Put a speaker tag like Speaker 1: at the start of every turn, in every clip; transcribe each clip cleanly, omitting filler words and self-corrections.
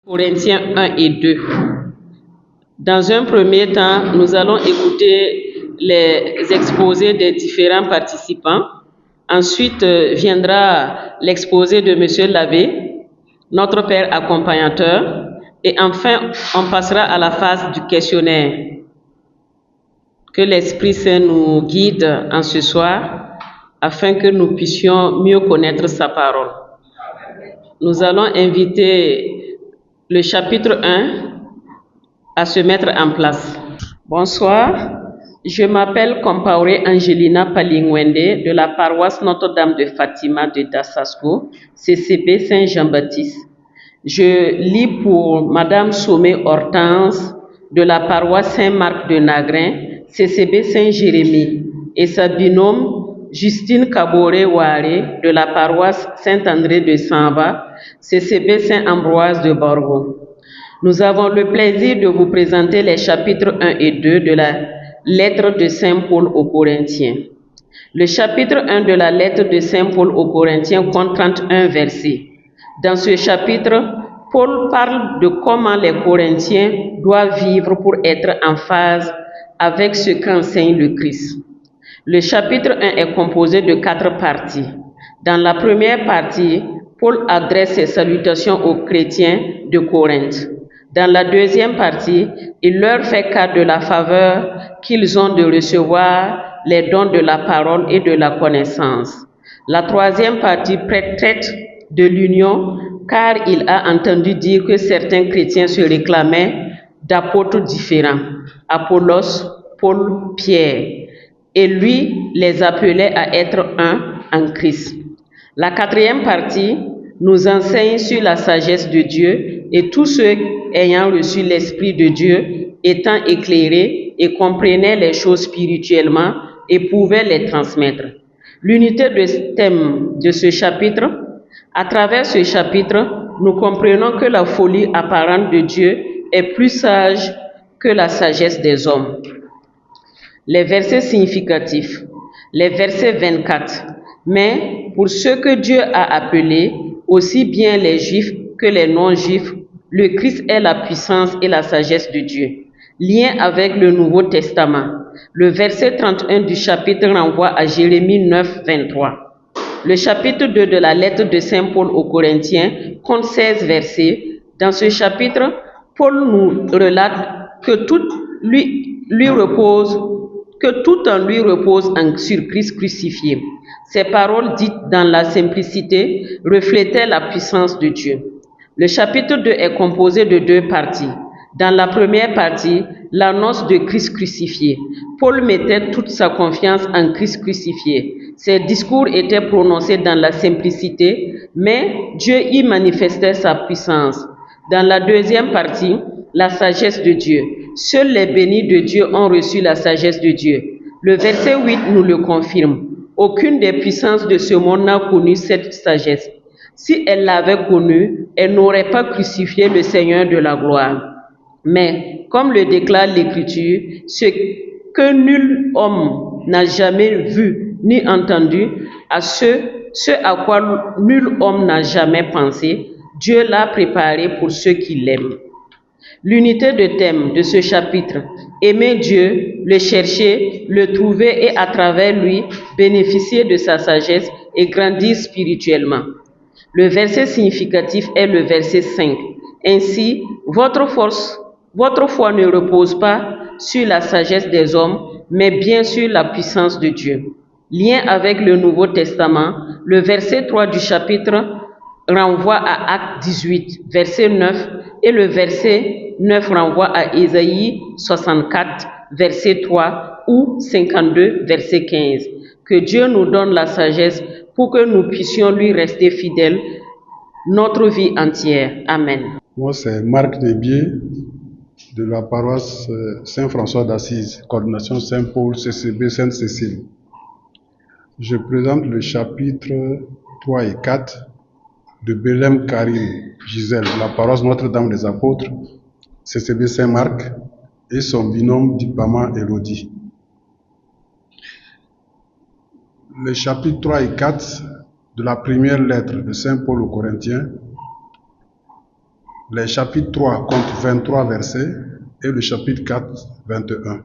Speaker 1: Corinthiens 1 et 2. Dans un premier temps, nous allons écouter les exposés des différents participants. Ensuite viendra l'exposé de M. Labbé, notre père accompagnateur. Et enfin, on passera à la phase du questionnaire. Que l'Esprit Saint nous guide en ce soir afin que nous puissions mieux connaître sa parole. Nous allons inviter le chapitre 1 à se mettre en place. Bonsoir, je m'appelle Compaoré Angelina Palingwende de la paroisse Notre-Dame de Fatima de Dasasko, CCB Saint-Jean-Baptiste. Je lis pour Madame Somé Hortense de la paroisse Saint-Marc de Nagrin, CCB Saint-Jérémie, et sa binôme Justine Kaboré-Waré de la paroisse Saint-André de Samba, CCB Saint-Ambroise de Borgo. Nous avons le plaisir de vous présenter les chapitres 1 et 2 de la lettre de Saint Paul aux Corinthiens. Le chapitre 1 de la lettre de Saint Paul aux Corinthiens compte 31 versets. Dans ce chapitre, Paul parle de comment les Corinthiens doivent vivre pour être en phase avec ce qu'enseigne le Christ. Le chapitre 1 est composé de 4 parties. Dans la première partie, Paul adresse ses salutations aux chrétiens de Corinthe. Dans la deuxième partie, il leur fait cas de la faveur qu'ils ont de recevoir les dons de la parole et de la connaissance. La troisième partie traite de l'union, car il a entendu dire que certains chrétiens se réclamaient d'apôtres différents, Apollos, Paul, Pierre, et lui les appelait à être un en Christ. La quatrième partie nous enseigne sur la sagesse de Dieu et tous ceux ayant reçu l'Esprit de Dieu étant éclairés et comprenaient les choses spirituellement et pouvaient les transmettre. L'unité de thème de ce chapitre, à travers ce chapitre, nous comprenons que la folie apparente de Dieu est plus sage que la sagesse des hommes. Les versets significatifs, les versets 24. Mais pour ceux que Dieu a appelés, aussi bien les Juifs que les non-Juifs, le Christ est la puissance et la sagesse de Dieu. Lien avec le Nouveau Testament. Le verset 31 du chapitre renvoie à Jérémie 9, 23. Le chapitre 2 de la lettre de Saint Paul aux Corinthiens compte 16 versets. Dans ce chapitre, Paul nous relate que tout en lui repose sur Christ crucifié. Ces paroles dites dans la simplicité reflétaient la puissance de Dieu. Le chapitre 2 est composé de 2 parties. Dans la première partie, l'annonce de Christ crucifié. Paul mettait toute sa confiance en Christ crucifié. Ses discours étaient prononcés dans la simplicité, mais Dieu y manifestait sa puissance. Dans la deuxième partie, la sagesse de Dieu. Seuls les bénis de Dieu ont reçu la sagesse de Dieu. Le verset 8 nous le confirme. Aucune des puissances de ce monde n'a connu cette sagesse. Si elle l'avait connue, elle n'aurait pas crucifié le Seigneur de la gloire. Mais, comme le déclare l'Écriture, ce que nul homme n'a jamais vu ni entendu, ce à quoi nul homme n'a jamais pensé, Dieu l'a préparé pour ceux qui l'aiment. L'unité de thème de ce chapitre, aimer Dieu, le chercher, le trouver et à travers lui bénéficier de sa sagesse et grandir spirituellement. Le verset significatif est le verset 5. Ainsi, votre foi ne repose pas sur la sagesse des hommes, mais bien sur la puissance de Dieu. Lien avec le Nouveau Testament, le verset 3 du chapitre renvoie à Actes 18, verset 9, et le verset 9 renvoie à Ésaïe 64, verset 3, ou 52, verset 15. Que Dieu nous donne la sagesse pour que nous puissions lui rester fidèles notre vie entière. Amen.
Speaker 2: Moi, c'est Marc Desbier de la paroisse Saint-François d'Assise, coordination Saint-Paul, CCB Sainte-Cécile. Je présente le chapitre 3 et 4 de Belém Karim Gisèle, la paroisse Notre-Dame des Apôtres, CCB Saint-Marc, et son binôme Dipama Elodie. Les chapitres 3 et 4 de la première lettre de Saint Paul aux Corinthiens Les chapitres 3 comptent 23 versets et le chapitre 4, 21.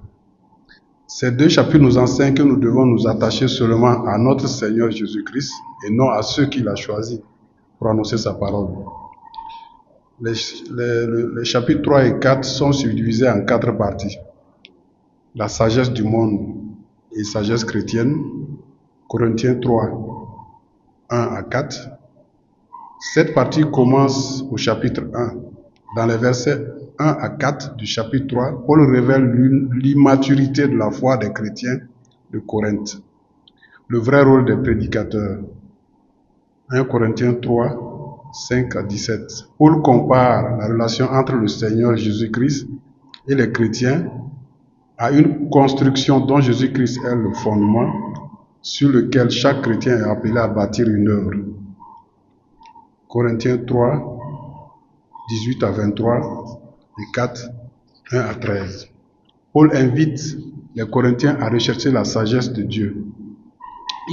Speaker 2: Ces deux chapitres nous enseignent que nous devons nous attacher seulement à notre Seigneur Jésus-Christ et non à ceux qu'il a choisis pour annoncer sa parole. Les chapitres 3 et 4 sont subdivisés en 4 parties. La sagesse du monde et sagesse chrétienne, Corinthiens 3, 1 à 4. Cette partie commence au chapitre 1. Dans les versets 1 à 4 du chapitre 3, Paul révèle l'immaturité de la foi des chrétiens de Corinthe, le vrai rôle des prédicateurs. 1 Corinthiens 3, 5 à 17. Paul compare la relation entre le Seigneur Jésus-Christ et les chrétiens à une construction dont Jésus-Christ est le fondement sur lequel chaque chrétien est appelé à bâtir une œuvre. Corinthiens 3, 18 à 23 et 4, 1 à 13. Paul invite les Corinthiens à rechercher la sagesse de Dieu.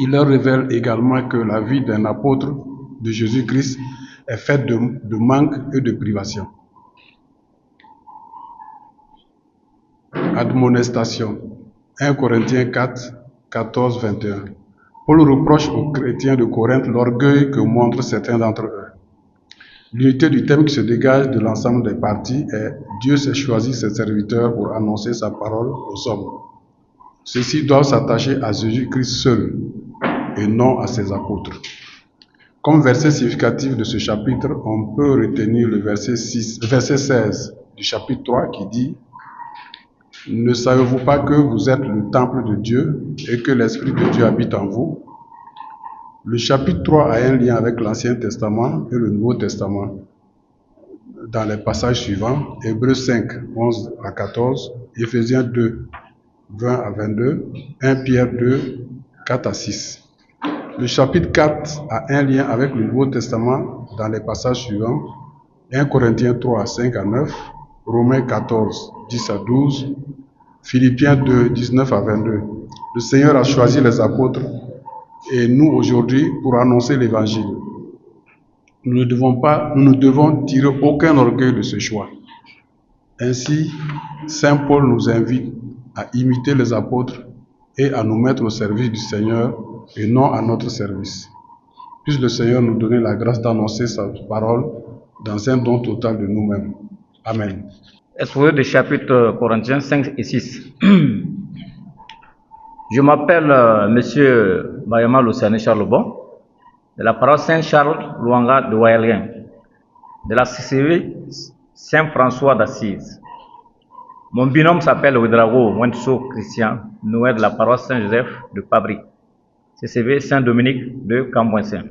Speaker 2: Il leur révèle également que la vie d'un apôtre de Jésus-Christ est faite de manque et de privation. Admonestation. 1 Corinthiens 4, 14, 21. Paul reproche aux chrétiens de Corinthe l'orgueil que montrent certains d'entre eux. L'unité du thème qui se dégage de l'ensemble des parties est « Dieu s'est choisi ses serviteurs pour annoncer sa parole aux hommes. Ceux-ci doivent s'attacher à Jésus-Christ seul et non à ses apôtres. » Comme verset significatif de ce chapitre, on peut retenir le verset 16 du chapitre 3 qui dit « Ne savez-vous pas que vous êtes le temple de Dieu et que l'Esprit de Dieu habite en vous ?» Le chapitre 3 a un lien avec l'Ancien Testament et le Nouveau Testament. Dans les passages suivants, Hébreux 5, 11 à 14, Éphésiens 2, 20 à 22, 1 Pierre 2, 4 à 6. Le chapitre 4 a un lien avec le Nouveau Testament dans les passages suivants, 1 Corinthiens 3, 5 à 9, Romains 14, 10 à 12, Philippiens 2, 19 à 22. Le Seigneur a choisi les apôtres et nous aujourd'hui pour annoncer l'évangile. Nous ne devons tirer aucun orgueil de ce choix. Ainsi, Saint Paul nous invite à imiter les apôtres et à nous mettre au service du Seigneur et non à notre service. Puisse le Seigneur nous donner la grâce d'annoncer sa parole dans un don total de nous-mêmes. Amen.
Speaker 3: Exposé des chapitres Corinthiens 5 et 6. Je m'appelle Monsieur Bayama Luciani Charlebon, de la paroisse Saint-Charles Luanga de Waelien, de la CCV Saint-François d'Assise. Mon binôme s'appelle Ouedrago Wenso Christian, Noël de la paroisse Saint-Joseph de Pabri, CCV Saint-Dominique de Cambouensin.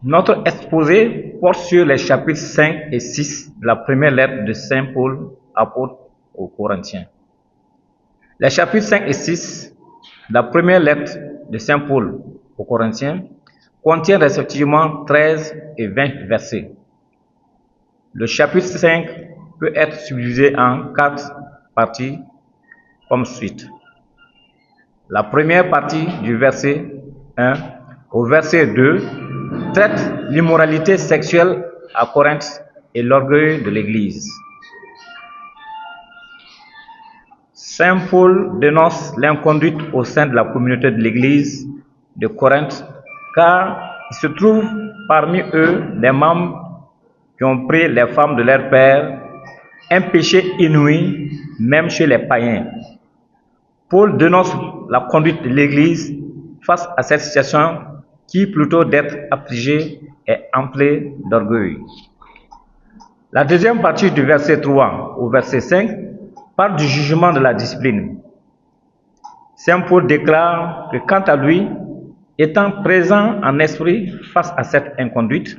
Speaker 3: Notre exposé porte sur les chapitres 5 et 6 de la première lettre de Saint Paul, apôtre aux Corinthiens. Les chapitres 5 et 6 de la première lettre de Saint Paul aux Corinthiens contiennent respectivement 13 et 20 versets. Le chapitre 5 peut être subdivisé en 4 parties comme suit. La première partie du verset 1 au verset 2 traite l'immoralité sexuelle à Corinthe et l'orgueil de l'Église. Saint Paul dénonce l'inconduite au sein de la communauté de l'Église de Corinthe, car il se trouve parmi eux des membres qui ont pris les femmes de leur père, un péché inouï même chez les païens. Paul dénonce la conduite de l'Église face à cette situation qui, plutôt d'être affligée, est emplie d'orgueil. La deuxième partie du verset 3 au verset 5 parle du jugement de la discipline. Saint Paul déclare que quant à lui, étant présent en esprit face à cette inconduite,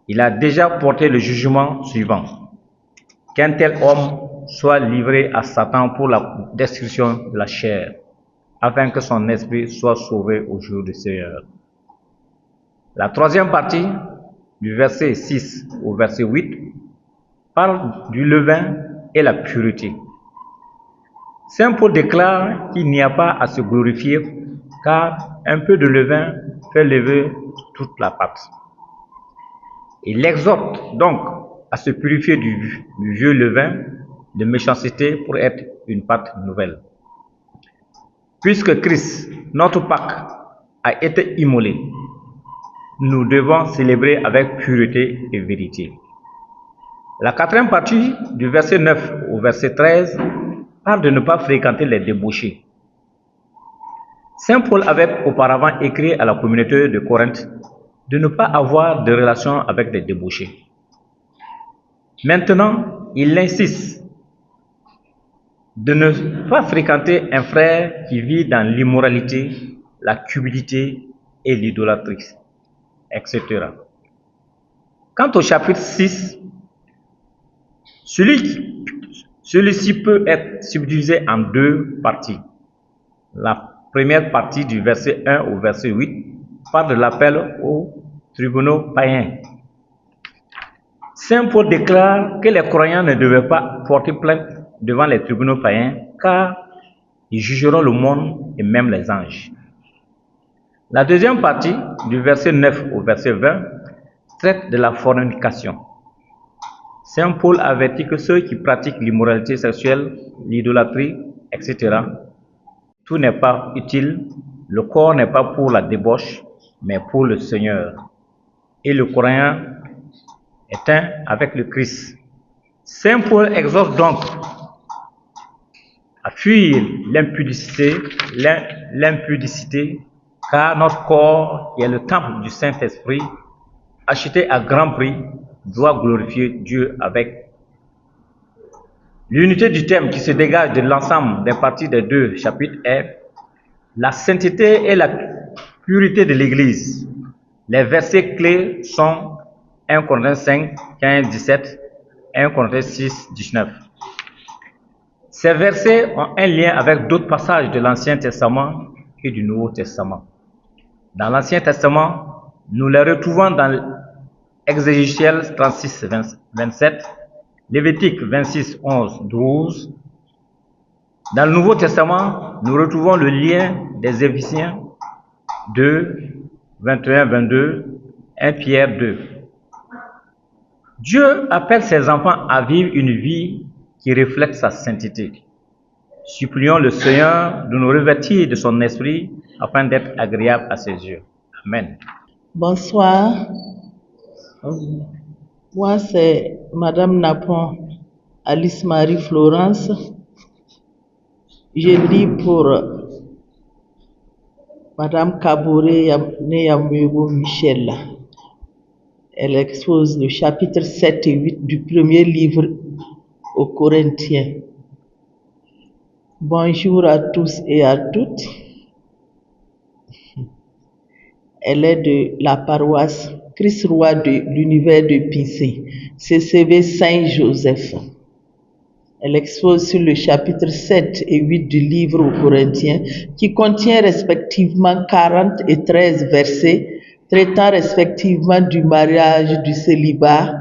Speaker 3: il a déjà porté le jugement suivant: qu'un tel homme soit livré à Satan pour la destruction de la chair, afin que son esprit soit sauvé au jour du Seigneur. La troisième partie, du verset 6 au verset 8, parle du levain et la pureté. Saint Paul déclare qu'il n'y a pas à se glorifier, car un peu de levain fait lever toute la pâte. Il l'exhorte donc à se purifier du vieux levain de méchanceté pour être une pâte nouvelle. Puisque Christ, notre Pâque, a été immolé, nous devons célébrer avec pureté et vérité. La quatrième partie du verset 9 au verset 13 parle de ne pas fréquenter les débauchés. Saint Paul avait auparavant écrit à la communauté de Corinthe de ne pas avoir de relation avec les débauchés. Maintenant, il insiste de ne pas fréquenter un frère qui vit dans l'immoralité, la cupidité et l'idolâtrie, etc. Quant au chapitre 6, celui-ci peut être subdivisé en deux parties. La première partie du verset 1 au verset 8 parle de l'appel aux tribunaux païens. Saint Paul déclare que les croyants ne devaient pas porter plainte devant les tribunaux païens car ils jugeront le monde et même les anges. La deuxième partie du verset 9 au verset 20 traite de la fornication. Saint Paul avertit que ceux qui pratiquent l'immoralité sexuelle, l'idolâtrie, etc., tout n'est pas utile, le corps n'est pas pour la débauche, mais pour le Seigneur. Et le croyant est un avec le Christ. Saint Paul exhorte donc à fuir l'impudicité, car notre corps, qui est le temple du Saint-Esprit, acheté à grand prix, doit glorifier Dieu avec. L'unité du thème qui se dégage de l'ensemble des parties des deux chapitres est la sainteté et la pureté de l'Église. Les versets clés sont 1 Corinthiens 5, 15, 17, 1 Corinthiens 6, 19. Ces versets ont un lien avec d'autres passages de l'Ancien Testament et du Nouveau Testament. Dans l'Ancien Testament, nous les retrouvons dans Exégésiel 36, 27, Lévitique 26, 11, 12. Dans le Nouveau Testament, nous retrouvons le lien des Éphésiens 2, 21, 22, 1 Pierre 2. Dieu appelle ses enfants à vivre une vie qui reflète sa sainteté. Supplions le Seigneur de nous revêtir de son esprit afin d'être agréable à ses yeux. Amen.
Speaker 4: Bonsoir. Moi, c'est Madame Napon, Alice Marie Florence. Je lis pour Madame Kabouré Neyamwego Michel. Elle expose le chapitre 7 et 8 du premier livre aux Corinthiens. Bonjour à tous et à toutes. Elle est de la paroisse Christ-Roi de l'univers de Pincé, CCV Saint-Joseph. Elle expose sur le chapitre 7 et 8 du livre aux Corinthiens, qui contient respectivement 40 et 13 versets, traitant respectivement du mariage, du célibat,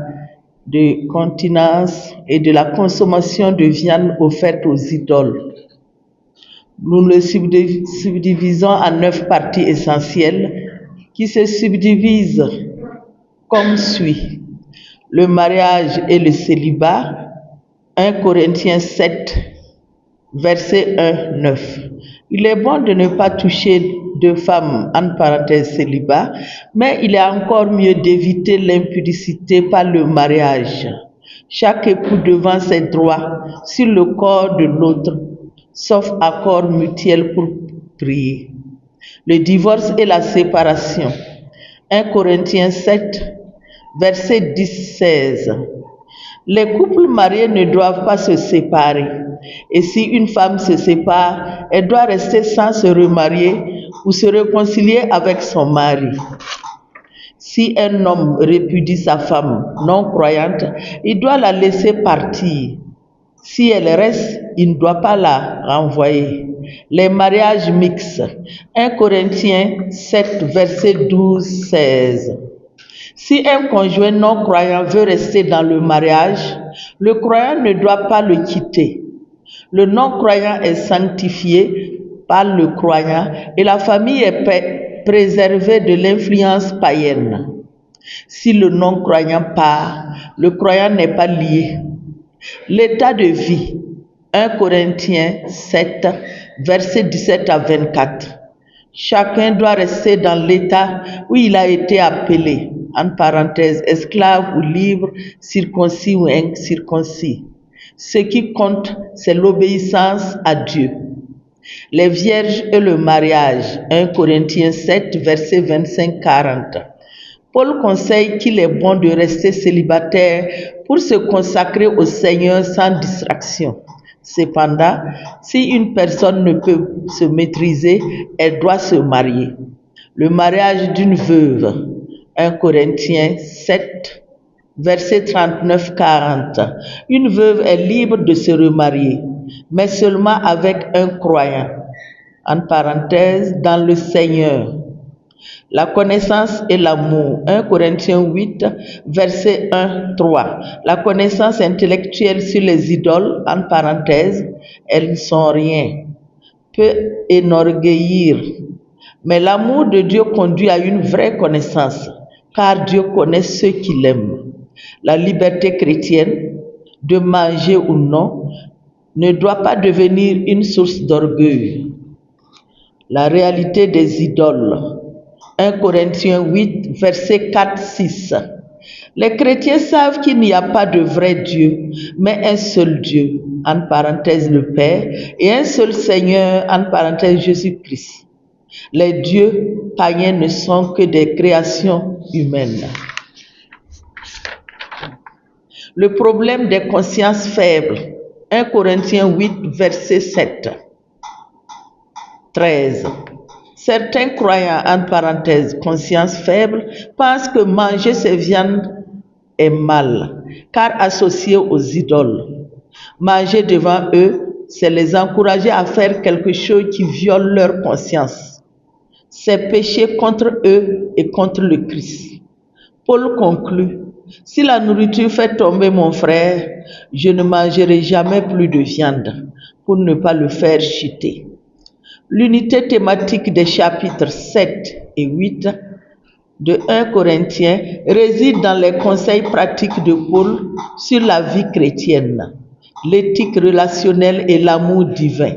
Speaker 4: de continence et de la consommation de viande offerte aux idoles. Nous le subdivisons en 9 parties essentielles qui se subdivisent comme suit. Le mariage et le célibat, 1 Corinthiens 7, verset 1, 9. Il est bon de ne pas toucher deux femmes, en parenthèse célibat, mais il est encore mieux d'éviter l'impudicité par le mariage. Chaque époux devant ses droits sur le corps de l'autre, sauf accord mutuel pour prier. Le divorce et la séparation. 1 Corinthiens 7, verset 10-16. Les couples mariés ne doivent pas se séparer. Et si une femme se sépare, elle doit rester sans se remarier ou se réconcilier avec son mari. Si un homme répudie sa femme non croyante, il doit la laisser partir. Si elle reste, il ne doit pas la renvoyer. Les mariages mixtes. 1 Corinthiens 7, verset 12-16. Si un conjoint non croyant veut rester dans le mariage, le croyant ne doit pas le quitter. Le non-croyant est sanctifié par le croyant et la famille est préservée de l'influence païenne. Si le non-croyant part, le croyant n'est pas lié. L'état de vie, 1 Corinthiens 7, versets 17 à 24. Chacun doit rester dans l'état où il a été appelé, en parenthèse, esclave ou libre, circoncis ou incirconcis. Ce qui compte, c'est l'obéissance à Dieu. Les vierges et le mariage, 1 Corinthiens 7, versets 25-40. Paul conseille qu'il est bon de rester célibataire pour se consacrer au Seigneur sans distraction. Cependant, si une personne ne peut se maîtriser, elle doit se marier. Le mariage d'une veuve, 1 Corinthiens 7, versets 39-40. Une veuve est libre de se remarier, mais seulement avec un croyant. En parenthèse, dans le Seigneur. La connaissance et l'amour, 1 Corinthiens 8, verset 1-3. La connaissance intellectuelle sur les idoles, en parenthèse, elles ne sont rien, peut énorgueillir. Mais l'amour de Dieu conduit à une vraie connaissance, car Dieu connaît ceux qu'il aime. La liberté chrétienne, de manger ou non, ne doit pas devenir une source d'orgueil. La réalité des idoles, 1 Corinthiens 8, versets 4-6. Les chrétiens savent qu'il n'y a pas de vrai Dieu, mais un seul Dieu, en parenthèse le Père, et un seul Seigneur, en parenthèse Jésus-Christ. Les dieux païens ne sont que des créations humaines. Le problème des consciences faibles, 1 Corinthiens 8, verset 7-13. Certains croyants, en parenthèse, conscience faible, pensent que manger ces viandes est mal, car associé aux idoles. Manger devant eux, c'est les encourager à faire quelque chose qui viole leur conscience. C'est pécher contre eux et contre le Christ. Paul conclut, si la nourriture fait tomber mon frère, je ne mangerai jamais plus de viande pour ne pas le faire chuter. L'unité thématique des chapitres 7 et 8 de 1 Corinthiens réside dans les conseils pratiques de Paul sur la vie chrétienne, l'éthique relationnelle et l'amour divin,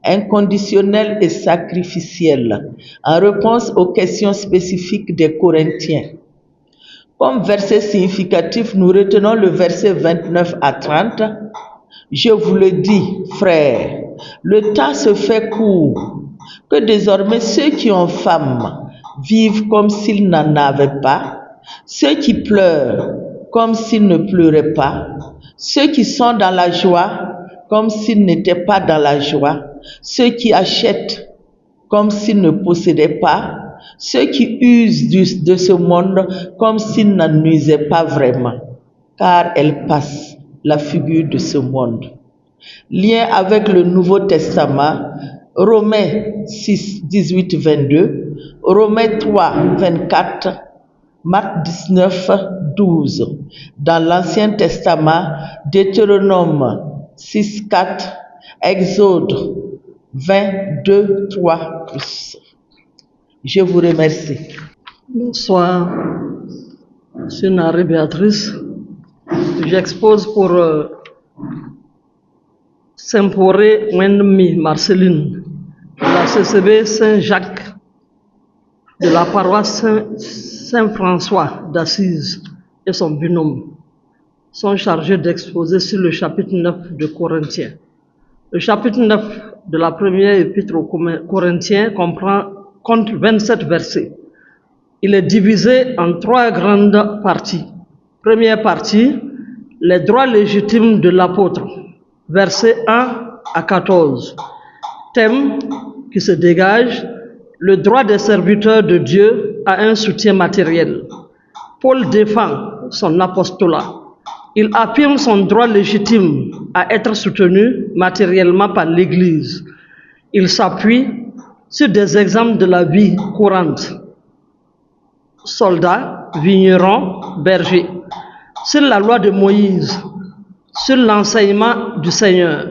Speaker 4: inconditionnel et sacrificiel, en réponse aux questions spécifiques des Corinthiens. Comme verset significatif, nous retenons le verset 29 à 30. Je vous le dis, frères, le temps se fait court, que désormais ceux qui ont femme vivent comme s'ils n'en avaient pas, ceux qui pleurent comme s'ils ne pleuraient pas, ceux qui sont dans la joie comme s'ils n'étaient pas dans la joie, ceux qui achètent comme s'ils ne possédaient pas, ceux qui usent de ce monde comme s'ils n'en usaient pas vraiment, car elles passent, la figure de ce monde. Lien avec le Nouveau Testament, Romains 6, 18, 22, Romains 3, 24, Marc 19, 12. Dans l'Ancien Testament, Deutéronome 6, 4, Exode 22, 3, plus. Je vous remercie.
Speaker 5: Bonsoir, je suis Nari Béatrice. J'expose pour Saint-Poré Wenmi Marceline, de la CCB Saint-Jacques, de la paroisse Saint-François d'Assise et son binôme sont chargés d'exposer sur le chapitre 9 de Corinthiens. Le chapitre 9 de la première épître aux Corinthiens compte 27 versets. Il est divisé en 3 grandes parties. Première partie, les droits légitimes de l'apôtre, versets 1 à 14. Thème qui se dégage, le droit des serviteurs de Dieu à un soutien matériel. Paul défend son apostolat. Il affirme son droit légitime à être soutenu matériellement par l'Église. Il s'appuie sur des exemples de la vie courante. Soldats, vignerons, bergers. Sur la loi de Moïse, sur l'enseignement du Seigneur.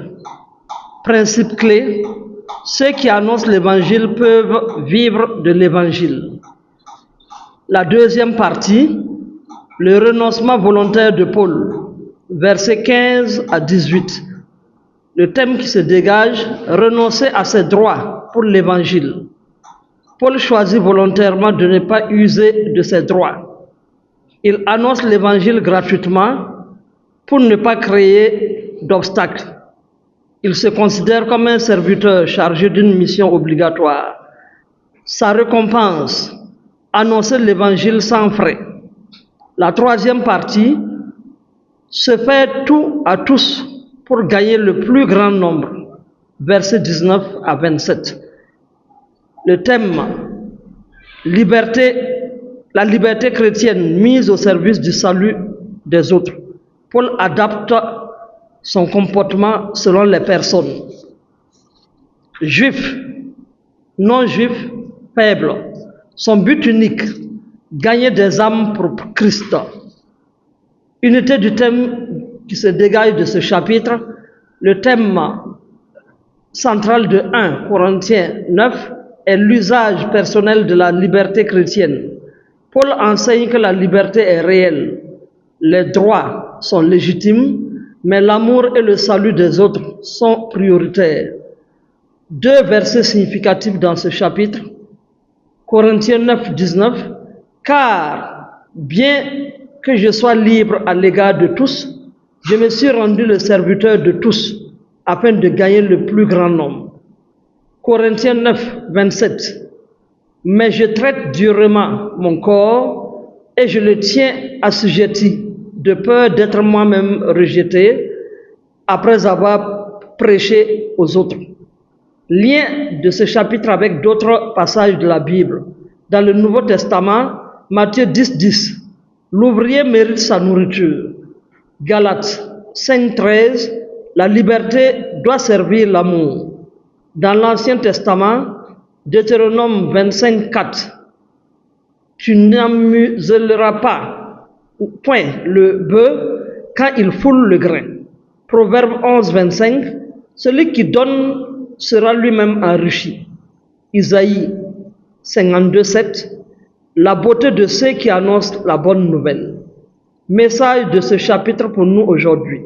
Speaker 5: Principe clé, ceux qui annoncent l'Évangile peuvent vivre de l'Évangile. La deuxième partie, Le renoncement volontaire de Paul, versets 15 à 18. Le thème qui se dégage, renoncer à ses droits pour l'évangile. Paul choisit volontairement de ne pas user de ses droits. Il annonce l'évangile gratuitement pour ne pas créer d'obstacles. Il se considère comme un serviteur chargé d'une mission obligatoire. Sa récompense, annoncer l'évangile sans frais. La troisième partie, se faire tout à tous pour gagner le plus grand nombre. Versets 19 à 27. Le thème, la liberté chrétienne mise au service du salut des autres. Paul adapte son comportement selon les personnes. Juifs, non-juifs, faibles. Son but unique, gagner des âmes pour Christ. Unité du thème qui se dégage de ce chapitre, le thème central de 1 Corinthiens 9 est l'usage personnel de la liberté chrétienne. Paul enseigne que la liberté est réelle, les droits sont légitimes, mais l'amour et le salut des autres sont prioritaires. 2 versets significatifs dans ce chapitre. Corinthiens 9, 19, car bien que je sois libre à l'égard de tous, je me suis rendu le serviteur de tous, afin de gagner le plus grand nombre. Corinthiens 9, 27, mais je traite durement mon corps et je le tiens assujetti, de peur d'être moi-même rejeté après avoir prêché aux autres. Lien de ce chapitre avec d'autres passages de la Bible. Dans le Nouveau Testament, Matthieu 10, 10, l'ouvrier mérite sa nourriture. Galates 5, 13, la liberté doit servir l'amour. Dans l'Ancien Testament, Deutéronome 25, 4, tu n'amuseras pas point le bœuf quand il foule le grain. Proverbe 11, 25, celui qui donne sera lui-même enrichi. Isaïe 52, 7, la beauté de ceux qui annoncent la bonne nouvelle. Message de ce chapitre pour nous aujourd'hui.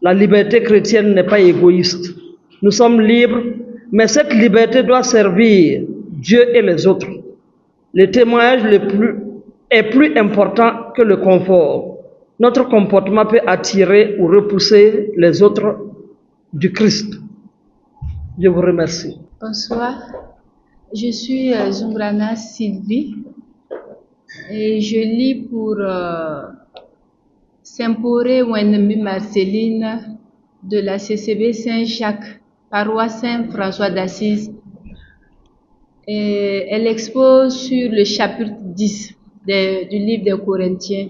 Speaker 5: La liberté chrétienne n'est pas égoïste. Nous sommes libres, mais cette liberté doit servir Dieu et les autres. Le témoignage est plus important que le confort. Notre comportement peut attirer ou repousser les autres du Christ. Je vous remercie.
Speaker 6: Bonsoir, je suis Zumbrana Sylvie et je lis pour Saint-Poré Wenemi Marceline de la CCB Saint-Jacques, paroisse Saint-François d'Assise. Et elle expose sur le chapitre 10 du livre des Corinthiens.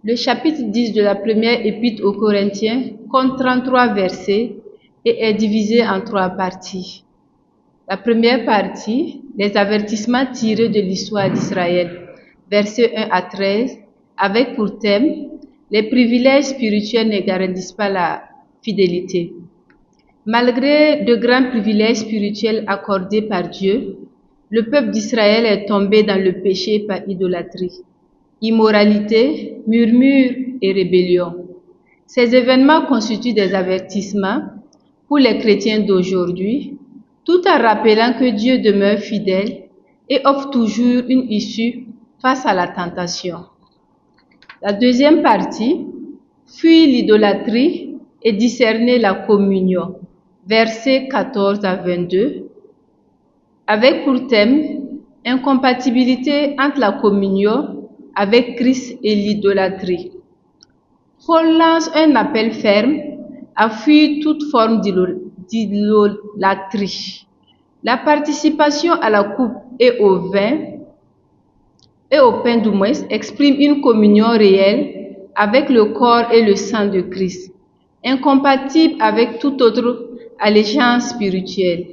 Speaker 6: Le chapitre 10 de la première épître aux Corinthiens compte 33 versets et est divisé en 3 parties. La première partie, les avertissements tirés de l'histoire d'Israël, versets 1 à 13, avec pour thème, les privilèges spirituels ne garantissent pas la fidélité. Malgré de grands privilèges spirituels accordés par Dieu, le peuple d'Israël est tombé dans le péché par idolâtrie, immoralité, murmure et rébellion. Ces événements constituent des avertissements pour les chrétiens d'aujourd'hui, tout en rappelant que Dieu demeure fidèle et offre toujours une issue face à la tentation. La deuxième partie, fuir l'idolâtrie et discerner la communion, versets 14 à 22, avec pour thème incompatibilité entre la communion avec Christ et l'idolâtrie. Paul lance un appel ferme à fuir toute forme d'idolâtrie. La participation à la coupe et au vin et au pain du moins exprime une communion réelle avec le corps et le sang de Christ, incompatible avec toute autre allégeance spirituelle.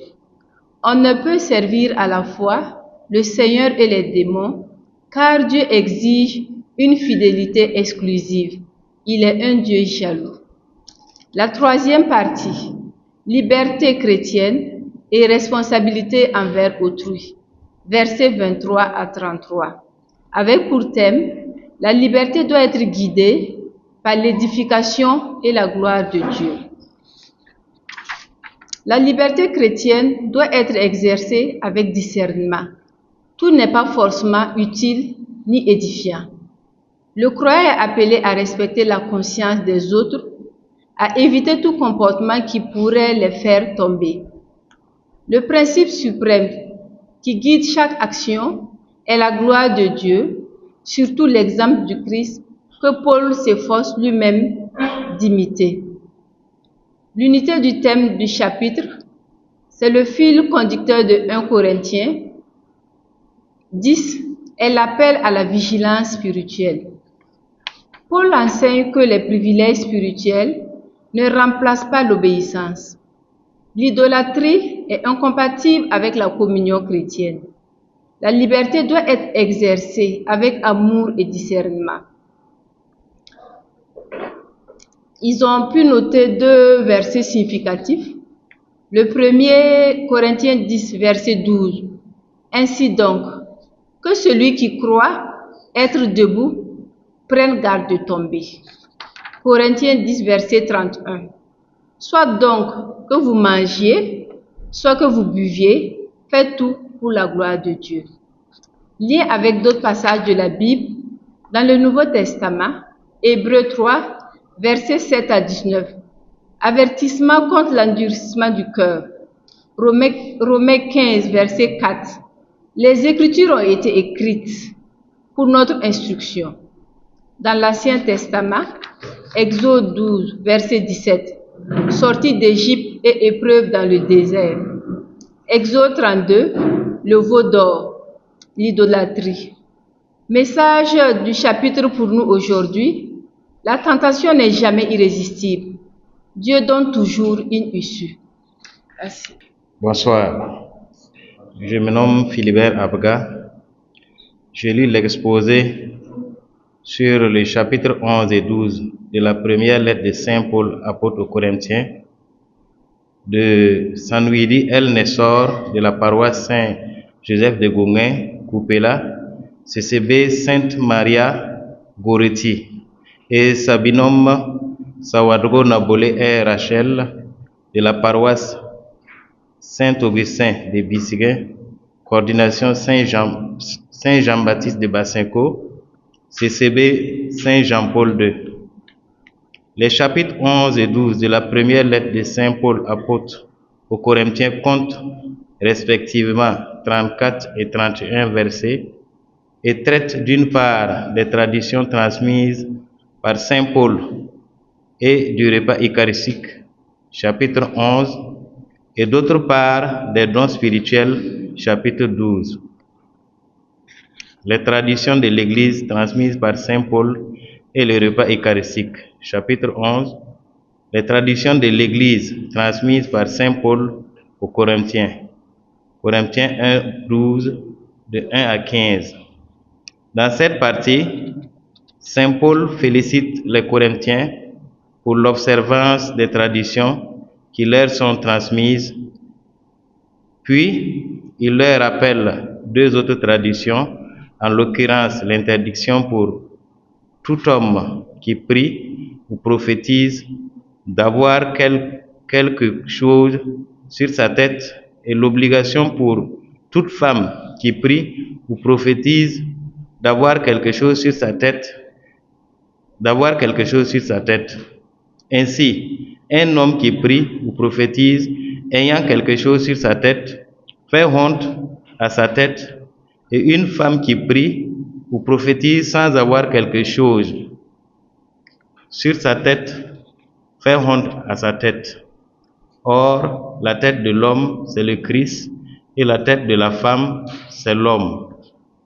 Speaker 6: On ne peut servir à la fois le Seigneur et les démons, car Dieu exige une fidélité exclusive. Il est un Dieu jaloux. La troisième partie, liberté chrétienne et responsabilité envers autrui, versets 23 à 33, avec pour thème La liberté doit être guidée par l'édification et la gloire de Dieu. La liberté chrétienne doit être exercée avec discernement. Tout n'est pas forcément utile ni édifiant. Le croyant est appelé à respecter la conscience des autres, à éviter tout comportement qui pourrait les faire tomber. Le principe suprême qui guide chaque action est la gloire de Dieu, surtout l'exemple du Christ que Paul s'efforce lui-même d'imiter. L'unité du thème du chapitre, c'est le fil conducteur de 1 Corinthiens 10 est l'appel à la vigilance spirituelle. Paul enseigne que les privilèges spirituels ne remplacent pas l'obéissance. L'idolâtrie est incompatible avec la communion chrétienne. La liberté doit être exercée avec amour et discernement. Ils ont pu noter deux versets significatifs. Le premier, Corinthiens 10, verset 12. Ainsi donc, que celui qui croit être debout prenne garde de tomber. Corinthiens 10, verset 31. Soit donc que vous mangiez, soit que vous buviez, faites tout pour la gloire de Dieu. Lien avec d'autres passages de la Bible, dans le Nouveau Testament, Hébreux 3, versets 7 à 19. Avertissement contre l'endurcissement du cœur. Romains 15, verset 4. Les Écritures ont été écrites pour notre instruction. Dans l'Ancien Testament, Exode 12, verset 17. Sortie d'Égypte et épreuve dans le désert. Exode 32, le veau d'or, l'idolâtrie. Message du chapitre pour nous aujourd'hui. La tentation n'est jamais irrésistible. Dieu donne toujours une issue. Merci.
Speaker 7: Bonsoir. Je me nomme Philibert Abga. Je lis l'exposé sur les chapitres 11 et 12 de la première lettre de Saint Paul, apôtre aux Corinthiens, de San Luigi El Nessor, de la paroisse Saint-Joseph de Gouguin, Coupela, CCB Sainte Maria Goretti, et sa binôme Sawadro Nabolé et Rachel, de la paroisse Saint-Augustin de Bissiguin, coordination Saint-Jean-Baptiste de Bassinco, CCB Saint-Jean-Paul II. Les chapitres 11 et 12 de la première lettre de Saint Paul apôtre aux Corinthiens comptent respectivement 34 et 31 versets et traitent d'une part des traditions transmises par Saint Paul et du repas eucharistique, chapitre 11, et d'autre part des dons spirituels, chapitre 12. Les traditions de l'Église transmises par Saint Paul et le repas eucharistique, chapitre 11. Les traditions de l'Église transmises par Saint Paul aux Corinthiens, Corinthiens 1, 12, de 1 à 15. Dans cette partie, Saint Paul félicite les Corinthiens pour l'observance des traditions qui leur sont transmises, puis il leur rappelle deux autres traditions, en l'occurrence l'interdiction pour tout homme qui prie ou prophétise d'avoir quelque chose sur sa tête et l'obligation pour toute femme qui prie ou prophétise d'avoir quelque chose sur sa tête, Ainsi, un homme qui prie ou prophétise ayant quelque chose sur sa tête fait honte à sa tête, et une femme qui prie ou prophétise sans avoir quelque chose sur sa tête fait honte à sa tête. Or, la tête de l'homme, c'est le Christ, et la tête de la femme, c'est l'homme.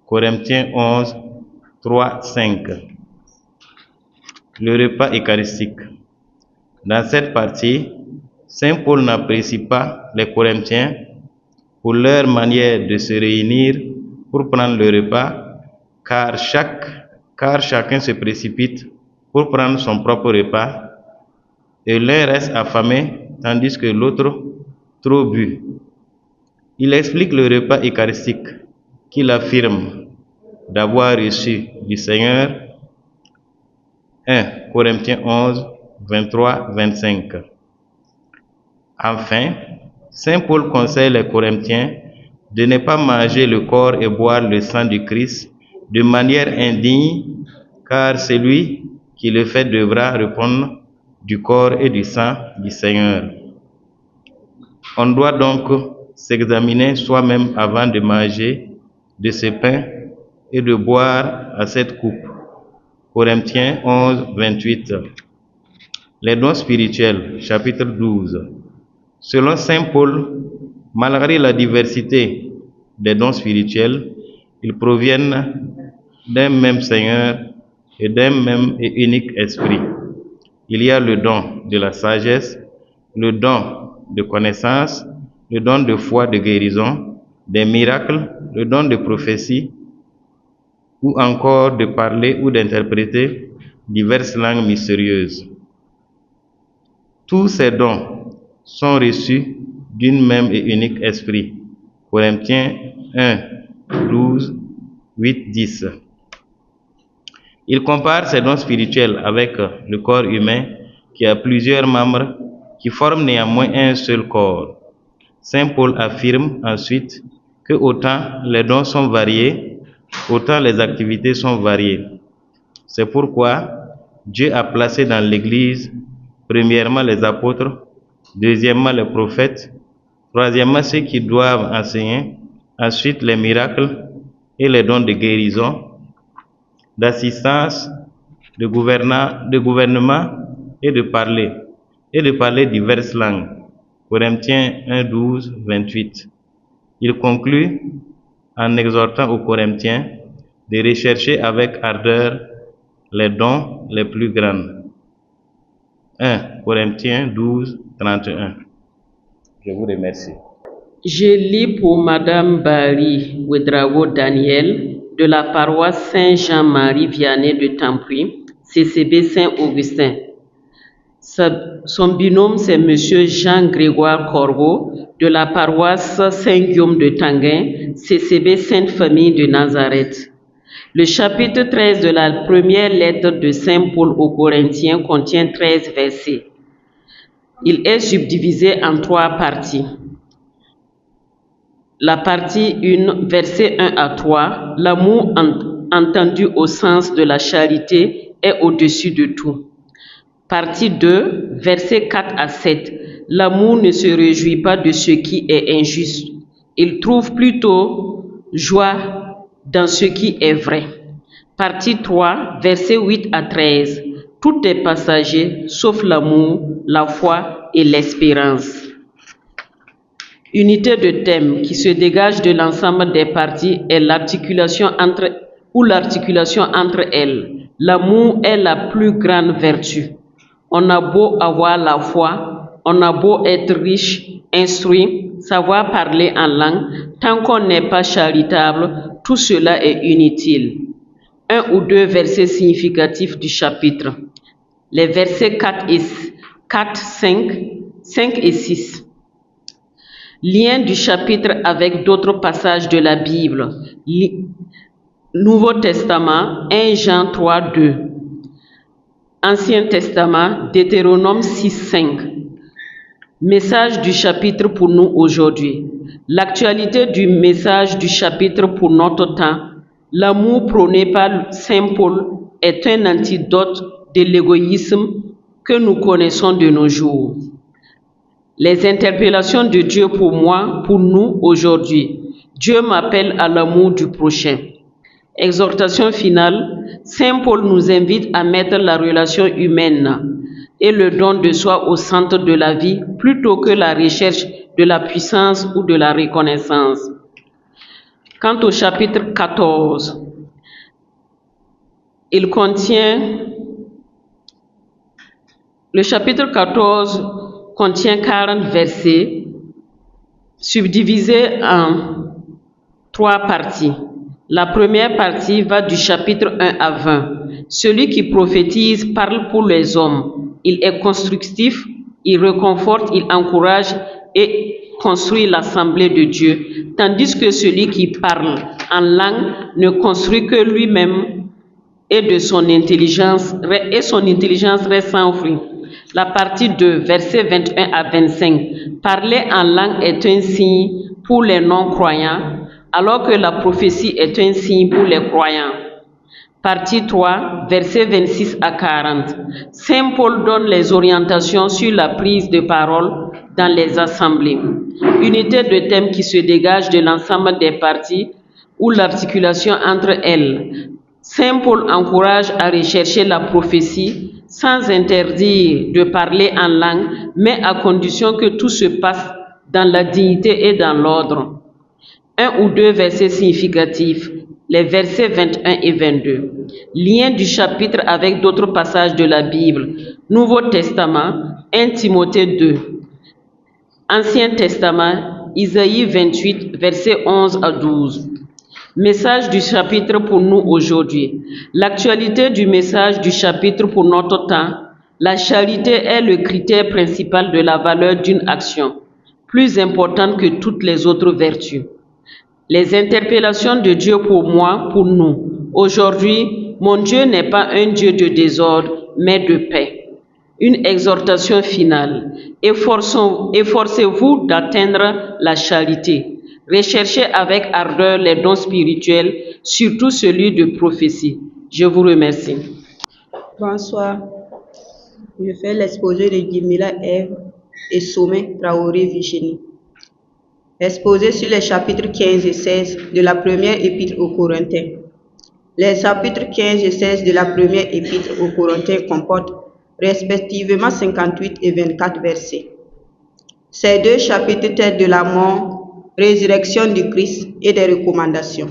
Speaker 7: Corinthiens 11, 3, 5. Le repas eucharistique. Dans cette partie, Saint Paul n'apprécie pas les Corinthiens pour leur manière de se réunir pour prendre le repas, car chacun se précipite pour prendre son propre repas, et l'un reste affamé tandis que l'autre trop bu. Il explique le repas eucharistique qu'il affirme d'avoir reçu du Seigneur 1 Corinthiens 11, 23, 25. Enfin, Saint Paul conseille les Corinthiens de ne pas manger le corps et boire le sang du Christ de manière indigne, car celui qui le fait devra répondre du corps et du sang du Seigneur. On doit donc s'examiner soi-même avant de manger de ce pain et de boire à cette coupe. Corinthiens 11, 28. Les dons spirituels, chapitre 12. Selon Saint Paul, malgré la diversité des dons spirituels, ils proviennent d'un même Seigneur et d'un même et unique esprit. Il y a le don de la sagesse, le don de connaissance, le don de foi, de guérison, des miracles, le don de prophétie, ou encore de parler ou d'interpréter diverses langues mystérieuses. Tous ces dons sont reçus d'une même et unique esprit. Corinthiens 1, 12, 8, 10. Il compare ces dons spirituels avec le corps humain qui a plusieurs membres qui forment néanmoins un seul corps. Saint Paul affirme ensuite que autant les dons sont variés, autant les activités sont variées. C'est pourquoi Dieu a placé dans l'Église premièrement les apôtres, deuxièmement les prophètes, troisièmement ceux qui doivent enseigner, ensuite les miracles et les dons de guérison, d'assistance, de gouvernement et de parler diverses langues. Corinthiens 1, 12, 28. Il conclut en exhortant aux Corinthiens de rechercher avec ardeur les dons les plus grands. 1 Corinthiens 12, 31. Je vous remercie.
Speaker 1: Je lis pour Madame Barry Ouedraogo Daniel de la paroisse Saint-Jean-Marie Vianney de Tampuy, CCB Saint-Augustin. Son binôme, c'est Monsieur Jean-Grégoire Corbeau de la paroisse Saint-Guillaume de Tanguin, CCB Sainte-Famille de Nazareth. Le chapitre 13 de la première lettre de Saint Paul aux Corinthiens contient 13 versets. Il est subdivisé en 3 parties. La partie 1, versets 1 à 3, l'amour entendu au sens de la charité est au-dessus de tout. Partie 2, versets 4 à 7, l'amour ne se réjouit pas de ce qui est injuste. Il trouve plutôt joie dans ce qui est vrai. Partie 3, versets 8 à 13, tout est passager sauf l'amour, la foi et l'espérance. Unité de thème qui se dégage de l'ensemble des parties est l'articulation entre elles. L'amour est la plus grande vertu. On a beau avoir la foi, on a beau être riche, instruit, savoir parler en langue, tant qu'on n'est pas charitable, tout cela est inutile. 1 ou 2 versets significatifs du chapitre. Les versets 4, 5 et 6. Lien du chapitre avec d'autres passages de la Bible. Nouveau Testament, 1 Jean 3, 2. Ancien Testament, Deutéronome 6, 5. Message du chapitre pour nous aujourd'hui. L'actualité du message du chapitre pour notre temps. L'amour prôné par Saint Paul est un antidote de l'égoïsme que nous connaissons de nos jours. Les interpellations de Dieu pour moi, pour nous aujourd'hui. Dieu m'appelle à l'amour du prochain. Exhortation finale, Saint Paul nous invite à mettre la relation humaine et le don de soi au centre de la vie plutôt que la recherche de la puissance ou de la reconnaissance. Quant au chapitre 14, le chapitre 14 contient 40 versets subdivisés en 3 parties. La première partie va du chapitre 1 à 20. Celui qui prophétise parle pour les hommes. Il est constructif, il réconforte, il encourage et construit l'assemblée de Dieu. Tandis que celui qui parle en langue ne construit que lui-même et son intelligence reste sans fruit. La partie 2, versets 21 à 25. Parler en langue est un signe pour les non-croyants, alors que la prophétie est un signe pour les croyants. Partie 3, versets 26 à 40. Saint Paul donne les orientations sur la prise de parole dans les assemblées. Unité de thème qui se dégage de l'ensemble des parties ou l'articulation entre elles. Saint Paul encourage à rechercher la prophétie sans interdire de parler en langue, mais à condition que tout se passe dans la dignité et dans l'ordre. Un ou deux versets significatifs, les versets 21 et 22. Lien du chapitre avec d'autres passages de la Bible. Nouveau Testament, 1 Timothée 2. Ancien Testament, Isaïe 28, versets 11 à 12. Message du chapitre pour nous aujourd'hui. L'actualité du message du chapitre pour notre temps. La charité est le critère principal de la valeur d'une action, plus importante que toutes les autres vertus. Les interpellations de Dieu pour moi, pour nous. Aujourd'hui, mon Dieu n'est pas un Dieu de désordre, mais de paix. Une exhortation finale. Efforcez-vous d'atteindre la charité. Recherchez avec ardeur les dons spirituels, surtout celui de prophétie. Je vous remercie.
Speaker 8: Bonsoir. Je fais l'exposé de Guimila Ève et Sommet Traoré Virginie. Exposé sur les chapitres 15 et 16 de la première épître aux Corinthiens. Les chapitres 15 et 16 de la première épître aux Corinthiens comportent respectivement 58 et 24 versets. Ces deux chapitres traitent de la mort, résurrection du Christ et des recommandations.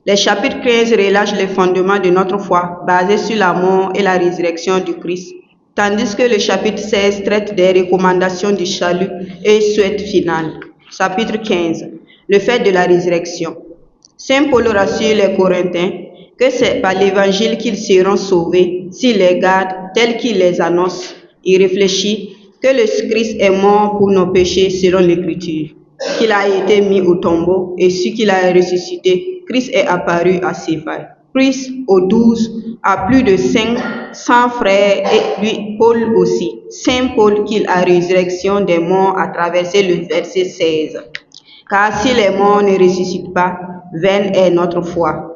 Speaker 8: Les chapitres 15 relâchent les fondements de notre foi basés sur la mort et la résurrection du Christ, tandis que le chapitre 16 traite des recommandations du salut et souhait final. Chapitre 15. Le fait de la résurrection. Saint Paul rassure les Corinthiens que c'est par l'évangile qu'ils seront sauvés s'ils les gardent tels qu'il les annonce. Il réfléchit que le Christ est mort pour nos péchés selon l'Écriture, qu'il a été mis au tombeau et ce qu'il a ressuscité, Christ est apparu à Céphas, puis aux 12, à plus de 500 frères et lui, Paul aussi. Saint Paul, qu'il a résurrection des morts, a traversé le verset 16. Car si les morts ne ressuscitent pas, vaine est notre foi.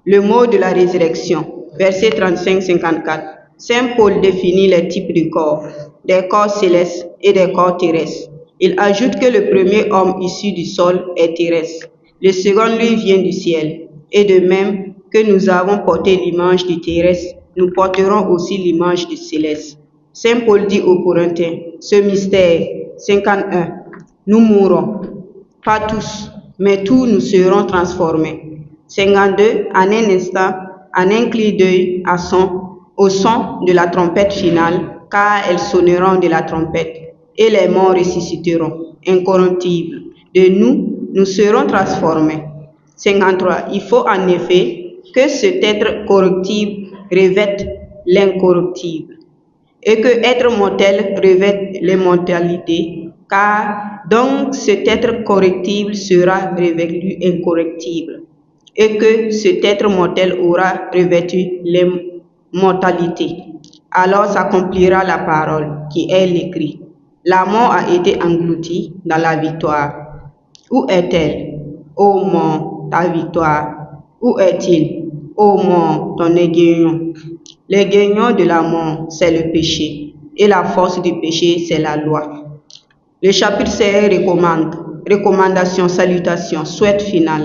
Speaker 8: Le mot de la résurrection, verset 35-54. Saint Paul définit les types de corps, des corps célestes et des corps terrestres. Il ajoute que le premier homme issu du sol est terrestre, le second lui vient du ciel, et de même que nous avons porté l'image du terrestre, nous porterons aussi l'image du céleste. Saint Paul dit aux Corinthiens, ce mystère, 51, nous mourrons, pas tous, mais tous nous serons transformés. 52, en un instant, en un clin d'œil au son de la trompette finale, car elles sonneront de la trompette, et les morts ressusciteront, incorruptibles. De nous serons transformés. 53, il faut en effet que cet être corruptible revête l'incorruptible, et que être mortel revête l'immortalité, car donc cet être corruptible sera revêtu incorruptible, et que cet être mortel aura revêtu l'immortalité. Alors s'accomplira la parole qui est l'écrit. La mort a été engloutie dans la victoire. Où est-elle, ô mort, ta victoire? Où est-il, ô mort, ton aiguillon? L'aiguillon de la mort, c'est le péché, et la force du péché, c'est la loi. Le chapitre 16 recommandation, salutation, souhait final.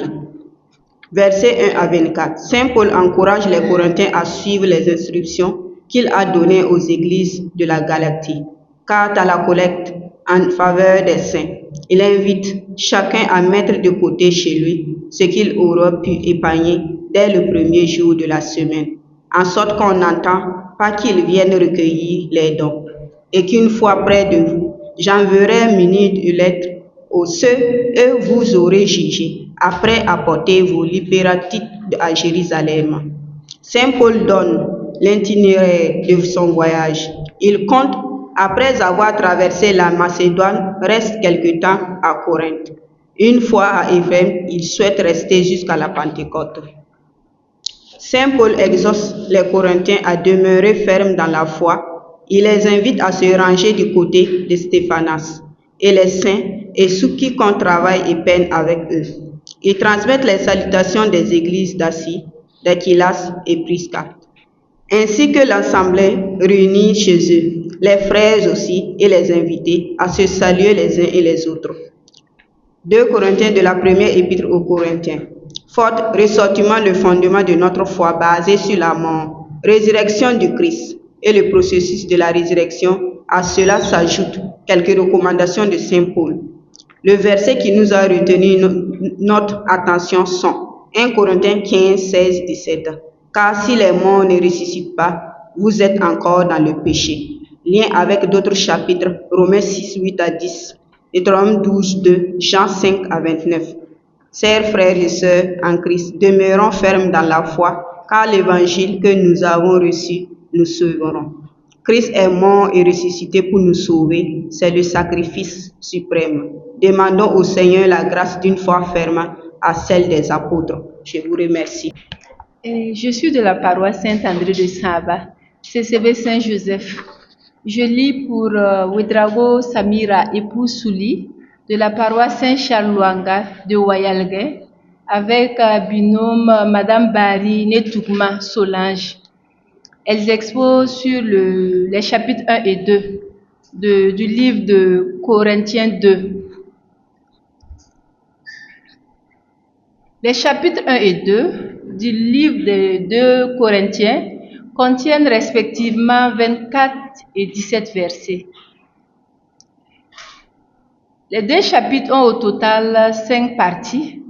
Speaker 8: Versets 1 à 24. Saint Paul encourage les Corinthiens à suivre les instructions qu'il a données aux églises de la Galatie. Quant à la collecte en faveur des saints, il invite chacun à mettre de côté chez lui ce qu'il aura pu épargner dès le premier jour de la semaine, en sorte qu'on n'entend pas qu'ils viennent recueillir les dons, et qu'une fois près de vous, j'enverrai muni de lettres aux ceux que vous aurez jugés, après apporter vos libératiques à Jérusalem. Saint Paul donne l'itinéraire de son voyage. Il compte, après avoir traversé la Macédoine, reste quelque temps à Corinthe. Une fois à Éphèse, il souhaite rester jusqu'à la Pentecôte. Saint Paul exhorte les Corinthiens à demeurer fermes dans la foi. Il les invite à se ranger du côté de Stéphanas et les saints et sous quiconque travaille et peine avec eux. Ils transmettent les salutations des églises d'Asie, d'Aquilas et Prisca, ainsi que l'assemblée réunie chez eux, les frères aussi et les invités à se saluer les uns et les autres. 2 Corinthiens de la première épître aux Corinthiens. Fort ressortiment le fondement de notre foi basé sur la mort, résurrection du Christ et le processus de la résurrection. À cela s'ajoutent quelques recommandations de Saint Paul. Le verset qui nous a retenu notre attention sont 1 Corinthiens 15, 16, 17. Car si les morts ne ressuscitent pas, vous êtes encore dans le péché. Lien avec d'autres chapitres, Romains 6, 8 à 10, Deutéronome 12, 2, Jean 5 à 29. Chers frères et sœurs en Christ, demeurons fermes dans la foi, car l'évangile que nous avons reçu nous sauveront. Christ est mort et ressuscité pour nous sauver, c'est le sacrifice suprême. Demandons au Seigneur la grâce d'une foi ferme à celle des apôtres. Je vous remercie.
Speaker 6: Je suis de la paroisse Saint-André de Saba, CCB Saint-Joseph. Je lis pour Ouedraogo Samira, épouse Souli, de la paroisse Saint-Charles Luanga de Wayalgué, avec binôme Madame Barry Netoukma Solange. Elles exposent sur les chapitres 1 et 2 du livre de Corinthiens 2. Les chapitres 1 et 2 du livre des 2 Corinthiens contiennent respectivement 24 et 17 versets. Les 2 chapitres ont au total 5 parties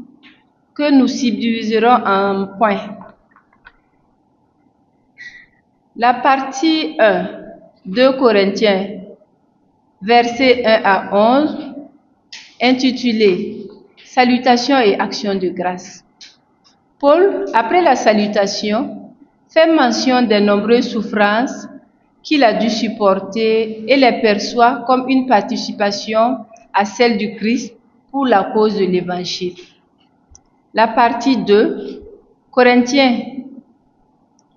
Speaker 6: que nous subdiviserons en points. La partie 1, 2 Corinthiens, versets 1 à 11, intitulée « Salutations et actions de grâce ». Paul, après la salutation, fait mention des nombreuses souffrances qu'il a dû supporter et les perçoit comme une participation à celle du Christ pour la cause de l'Évangile. La partie 2, Corinthiens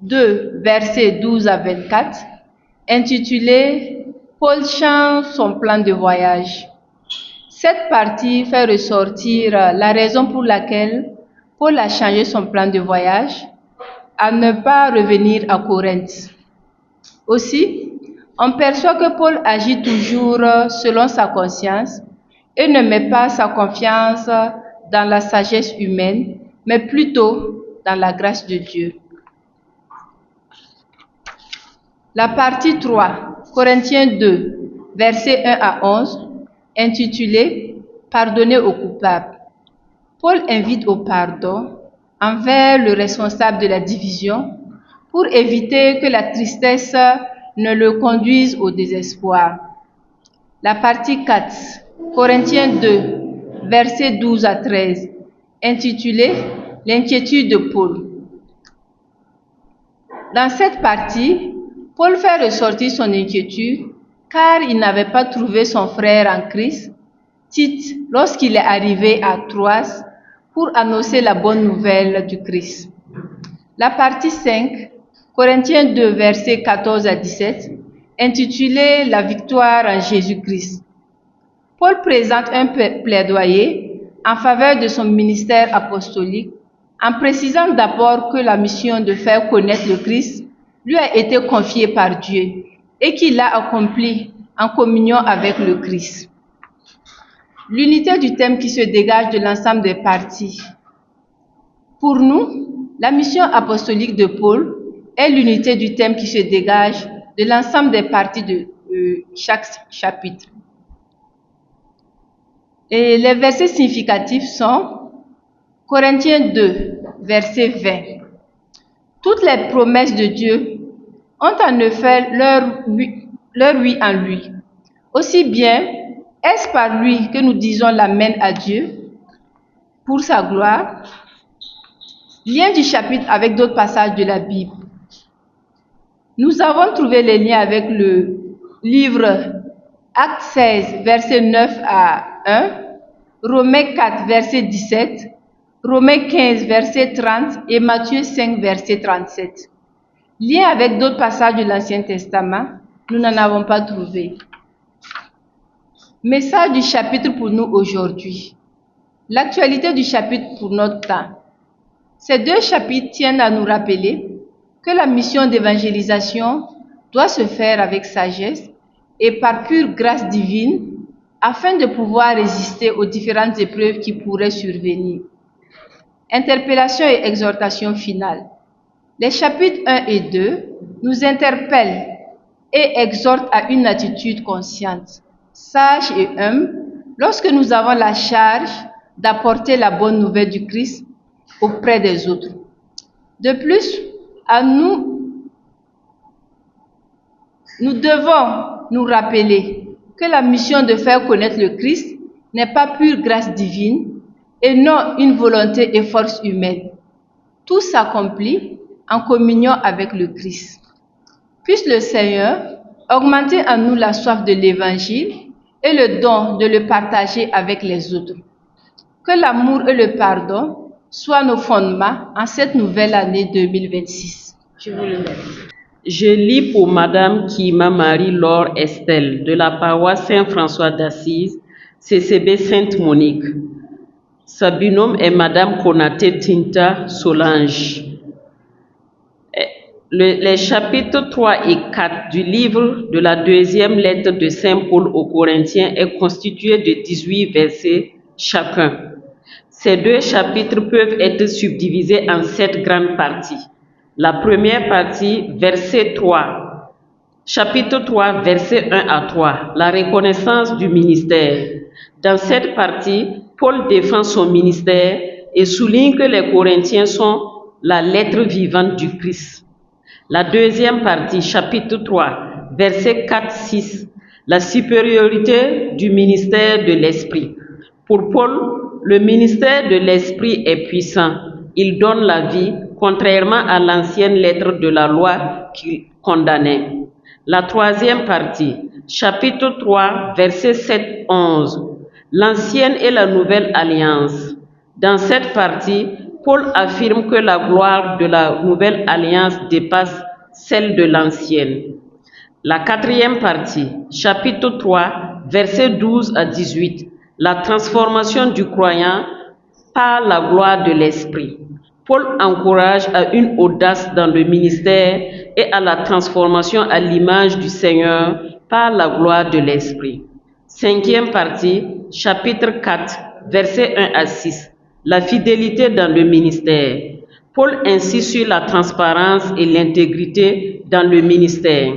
Speaker 6: 2, versets 12 à 24, intitulée « Paul change son plan de voyage ». Cette partie fait ressortir la raison pour laquelle Paul a changé son plan de voyage, à ne pas revenir à Corinthe. Aussi, on perçoit que Paul agit toujours selon sa conscience et ne met pas sa confiance dans la sagesse humaine, mais plutôt dans la grâce de Dieu. La partie 3, Corinthiens 2, versets 1 à 11, intitulée « Pardonner aux coupables ». Paul invite au pardon envers le responsable de la division pour éviter que la tristesse ne le conduise au désespoir. La partie 4, Corinthiens 2, versets 12 à 13, intitulée « L'inquiétude de Paul ». Dans cette partie, Paul fait ressortir son inquiétude car il n'avait pas trouvé son frère en Christ, Tite, lorsqu'il est arrivé à Troas pour annoncer la bonne nouvelle du Christ. La partie 5, Corinthiens 2, versets 14 à 17, intitulée « La victoire en Jésus-Christ ». Paul présente un plaidoyer en faveur de son ministère apostolique en précisant d'abord que la mission de faire connaître le Christ lui a été confiée par Dieu et qu'il l'a accomplie en communion avec le Christ. L'unité du thème qui se dégage de l'ensemble des parties. Pour nous, la mission apostolique de Paul est l'unité du thème qui se dégage de l'ensemble des parties de chaque chapitre. Et les versets significatifs sont Corinthiens 2, verset 20. Toutes les promesses de Dieu ont en effet leur oui en lui. Aussi bien, est-ce par lui que nous disons l'amen à Dieu pour sa gloire? Lien du chapitre avec d'autres passages de la Bible. Nous avons trouvé les liens avec le livre Acte 16, verset 9 à 1, Romains 4, verset 17, Romains 15, verset 30 et Matthieu 5, verset 37. Lien avec d'autres passages de l'Ancien Testament, nous n'en avons pas trouvé. Message du chapitre pour nous aujourd'hui. L'actualité du chapitre pour notre temps. Ces deux chapitres tiennent à nous rappeler que la mission d'évangélisation doit se faire avec sagesse et par pure grâce divine afin de pouvoir résister aux différentes épreuves qui pourraient survenir. Interpellation et exhortation finale. Les chapitres 1 et 2 nous interpellent et exhortent à une attitude consciente, sage et humble lorsque nous avons la charge d'apporter la bonne nouvelle du Christ auprès des autres. De plus, nous devons nous rappeler que la mission de faire connaître le Christ n'est pas pure grâce divine et non une volonté et force humaine. Tout s'accomplit en communion avec le Christ. Puisse le Seigneur augmenter en nous la soif de l'Évangile et le don de le partager avec les autres. Que l'amour et le pardon soient nos fondements en cette nouvelle année 2026. Je vous remercie.
Speaker 1: Je lis pour Madame Kima Marie-Laure Estelle de la paroisse Saint-François d'Assise, CCB Sainte-Monique. Sa binôme est Madame Konaté Tinta Solange. Les chapitres 3 et 4 du livre de la deuxième lettre de Saint Paul aux Corinthiens est constitué de 18 versets chacun. Ces deux chapitres peuvent être subdivisés en 7 grandes parties. La première partie, verset 3. Chapitre 3, verset 1 à 3. La reconnaissance du ministère. Dans cette partie, Paul défend son ministère et souligne que les Corinthiens sont la lettre vivante du Christ. La deuxième partie, chapitre 3, verset 4-6. La supériorité du ministère de l'Esprit. Pour Paul, le ministère de l'Esprit est puissant. Il donne la vie, contrairement à l'ancienne lettre de la loi qu'il condamnait. La troisième partie, chapitre 3, versets 7-11. L'ancienne et la nouvelle alliance. Dans cette partie, Paul affirme que la gloire de la nouvelle alliance dépasse celle de l'ancienne. La quatrième partie, chapitre 3, versets 12 à 18. La transformation du croyant par la gloire de l'Esprit. Paul encourage à une audace dans le ministère et à la transformation à l'image du Seigneur par la gloire de l'Esprit. Cinquième partie, chapitre 4, versets 1 à 6. La fidélité dans le ministère. Paul insiste sur la transparence et l'intégrité dans le ministère.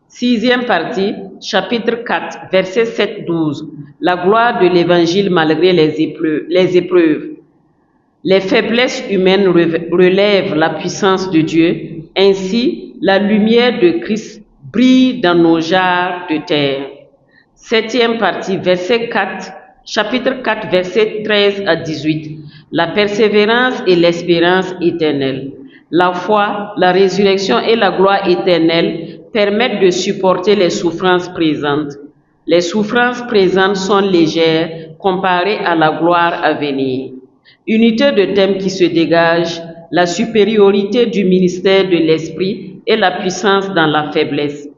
Speaker 1: Sixième partie, chapitre 4, versets 7-12. La gloire de l'Évangile malgré les épreuves. Les faiblesses humaines relèvent la puissance de Dieu. Ainsi, la lumière de Christ brille dans nos jarres de terre. Septième partie, verset 4, chapitre 4, versets 13 à 18. La persévérance et l'espérance éternelle. La foi, la résurrection et la gloire éternelle permettent de supporter les souffrances présentes. Les souffrances présentes sont légères comparées à la gloire à venir. Unité de thème qui se dégage, la supériorité du ministère de l'Esprit et la puissance dans la faiblesse.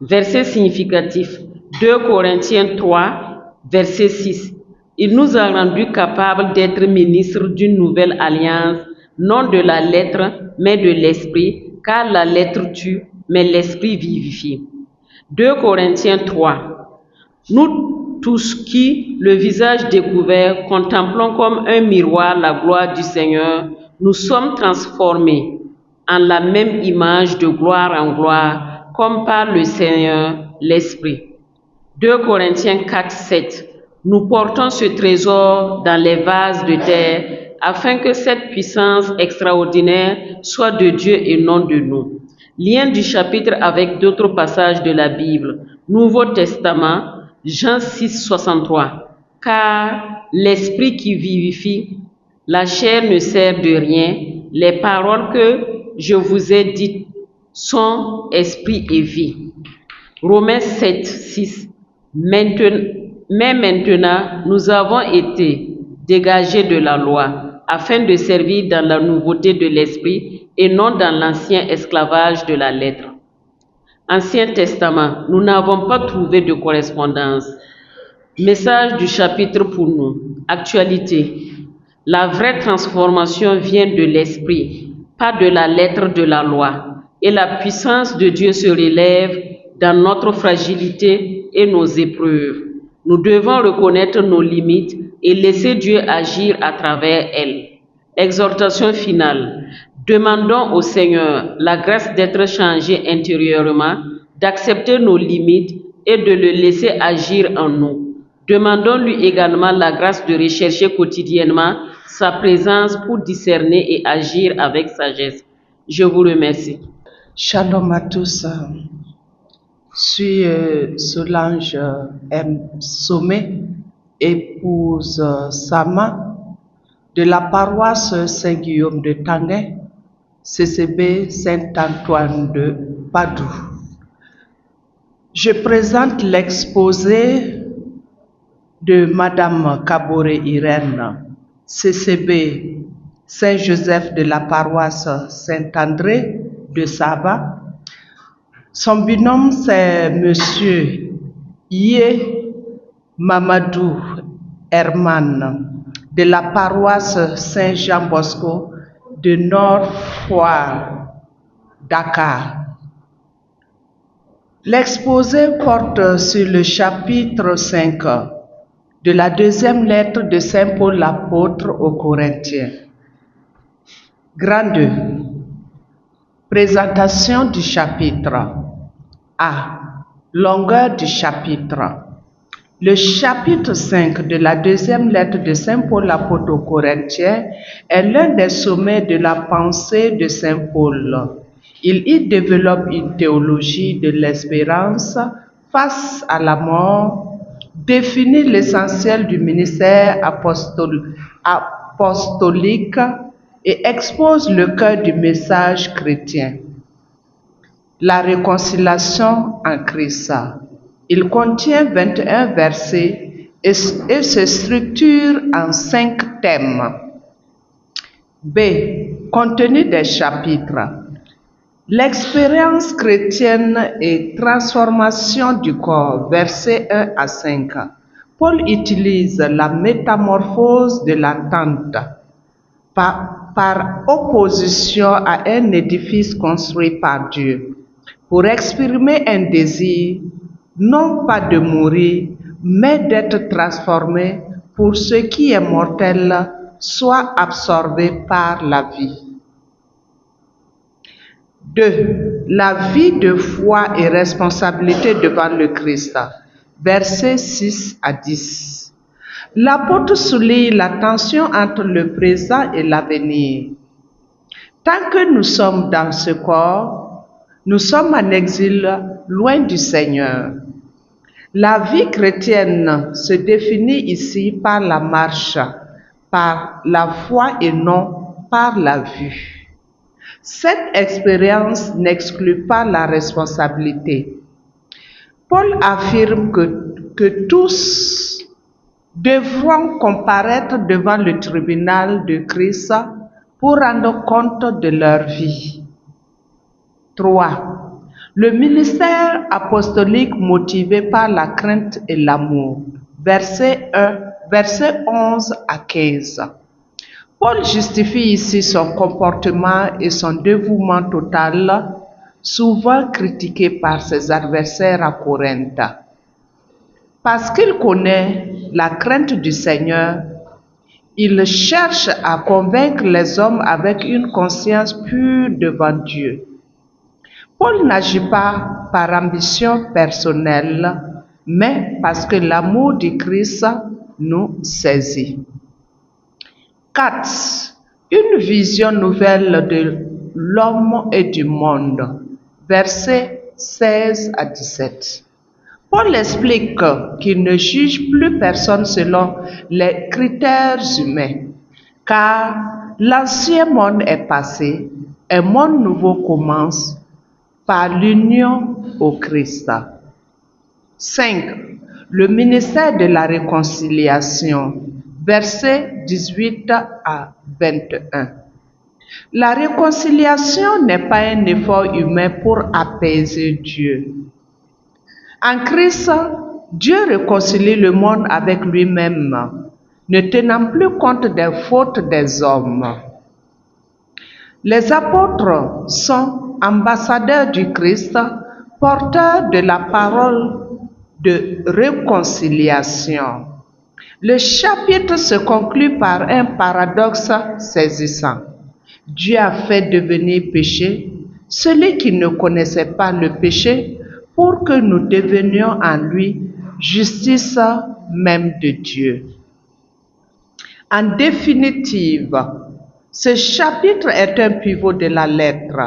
Speaker 1: Verset significatif, 2 Corinthiens 3, verset 6. Il nous a rendus capables d'être ministres d'une nouvelle alliance, non de la lettre, mais de l'Esprit, car la lettre tue, mais l'Esprit vivifie. 2 Corinthiens 3. Nous tous qui, le visage découvert, contemplons comme un miroir la gloire du Seigneur, nous sommes transformés en la même image de gloire en gloire, comme par le Seigneur, l'Esprit. 2 Corinthiens 4, 7. Nous portons ce trésor dans les vases de terre, afin que cette puissance extraordinaire soit de Dieu et non de nous. Lien du chapitre avec d'autres passages de la Bible. Nouveau Testament, Jean 6, 63. Car l'esprit qui vivifie, la chair ne sert de rien. Les paroles que je vous ai dites sont esprit et vie. Romains 7, 6. Mais maintenant, nous avons été dégagés de la loi, afin de servir dans la nouveauté de l'esprit et non dans l'ancien esclavage de la lettre. Ancien Testament, nous n'avons pas trouvé de correspondance. Message du chapitre pour nous. Actualité. La vraie transformation vient de l'esprit, pas de la lettre de la loi. Et la puissance de Dieu se relève dans notre fragilité et nos épreuves. Nous devons reconnaître nos limites et laisser Dieu agir à travers elles. Exhortation finale. Demandons au Seigneur la grâce d'être changé intérieurement, d'accepter nos limites et de le laisser agir en nous. Demandons-lui également la grâce de rechercher quotidiennement sa présence pour discerner et agir avec sagesse. Je vous remercie.
Speaker 4: Shalom à tous. Je suis Solange M. Sommet, épouse Sama, de la paroisse Saint-Guillaume de Tanguay, CCB Saint-Antoine de Padoue. Je présente l'exposé de Madame Kaboré Irène, CCB Saint-Joseph de la paroisse Saint-André de Saba. Son binôme, c'est Monsieur Yé Mamadou Herman de la paroisse Saint-Jean-Bosco de Nord-Foire, Dakar. L'exposé porte sur le chapitre 5 de la deuxième lettre de Saint Paul l'apôtre aux Corinthiens. Grand 2. Présentation du chapitre. A. Longueur du chapitre. Le chapitre 5 de la deuxième lettre de Saint Paul l'apôtre aux Corinthiens est l'un des sommets de la pensée de Saint Paul. Il y développe une théologie de l'espérance face à la mort, définit l'essentiel du ministère apostolique et expose le cœur du message chrétien. La réconciliation en Christ. Il contient 21 versets et se structure en 5 thèmes. B. Contenu des chapitres. L'expérience chrétienne et transformation du corps, versets 1 à 5. Paul utilise la métamorphose de la tente par opposition à un édifice construit par Dieu pour exprimer un désir, non pas de mourir, mais d'être transformé pour ce qui est mortel soit absorbé par la vie. 2. La vie de foi et responsabilité devant le Christ. Versets 6 à 10. L'apôtre souligne la tension entre le présent et l'avenir. Tant que nous sommes dans ce corps, nous sommes en exil loin du Seigneur. La vie chrétienne se définit ici par la marche, par la foi et non par la vue. Cette expérience n'exclut pas la responsabilité. Paul affirme que tous devront comparaître devant le tribunal de Christ pour rendre compte de leur vie. 3. Le ministère apostolique motivé par la crainte et l'amour. Versets 11 à 15. Paul justifie ici son comportement et son dévouement total, souvent critiqué par ses adversaires à Corinthe. Parce qu'il connaît la crainte du Seigneur, il cherche à convaincre les hommes avec une conscience pure devant Dieu. Paul n'agit pas par ambition personnelle, mais parce que l'amour du Christ nous saisit. 4. Une vision nouvelle de l'homme et du monde. Versets 16 à 17. Paul explique qu'il ne juge plus personne selon les critères humains, car l'ancien monde est passé, un monde nouveau commence par l'union au Christ. 5. Le ministère de la réconciliation. Versets 18 à 21. La réconciliation n'est pas un effort humain pour apaiser Dieu. En Christ, Dieu réconcilie le monde avec lui-même, ne tenant plus compte des fautes des hommes. Les apôtres sont ambassadeurs du Christ, porteurs de la parole de réconciliation. Le chapitre se conclut par un paradoxe saisissant. Dieu a fait devenir péché celui qui ne connaissait pas le péché pour que nous devenions en lui justice même de Dieu. En définitive, ce chapitre est un pivot de la lettre.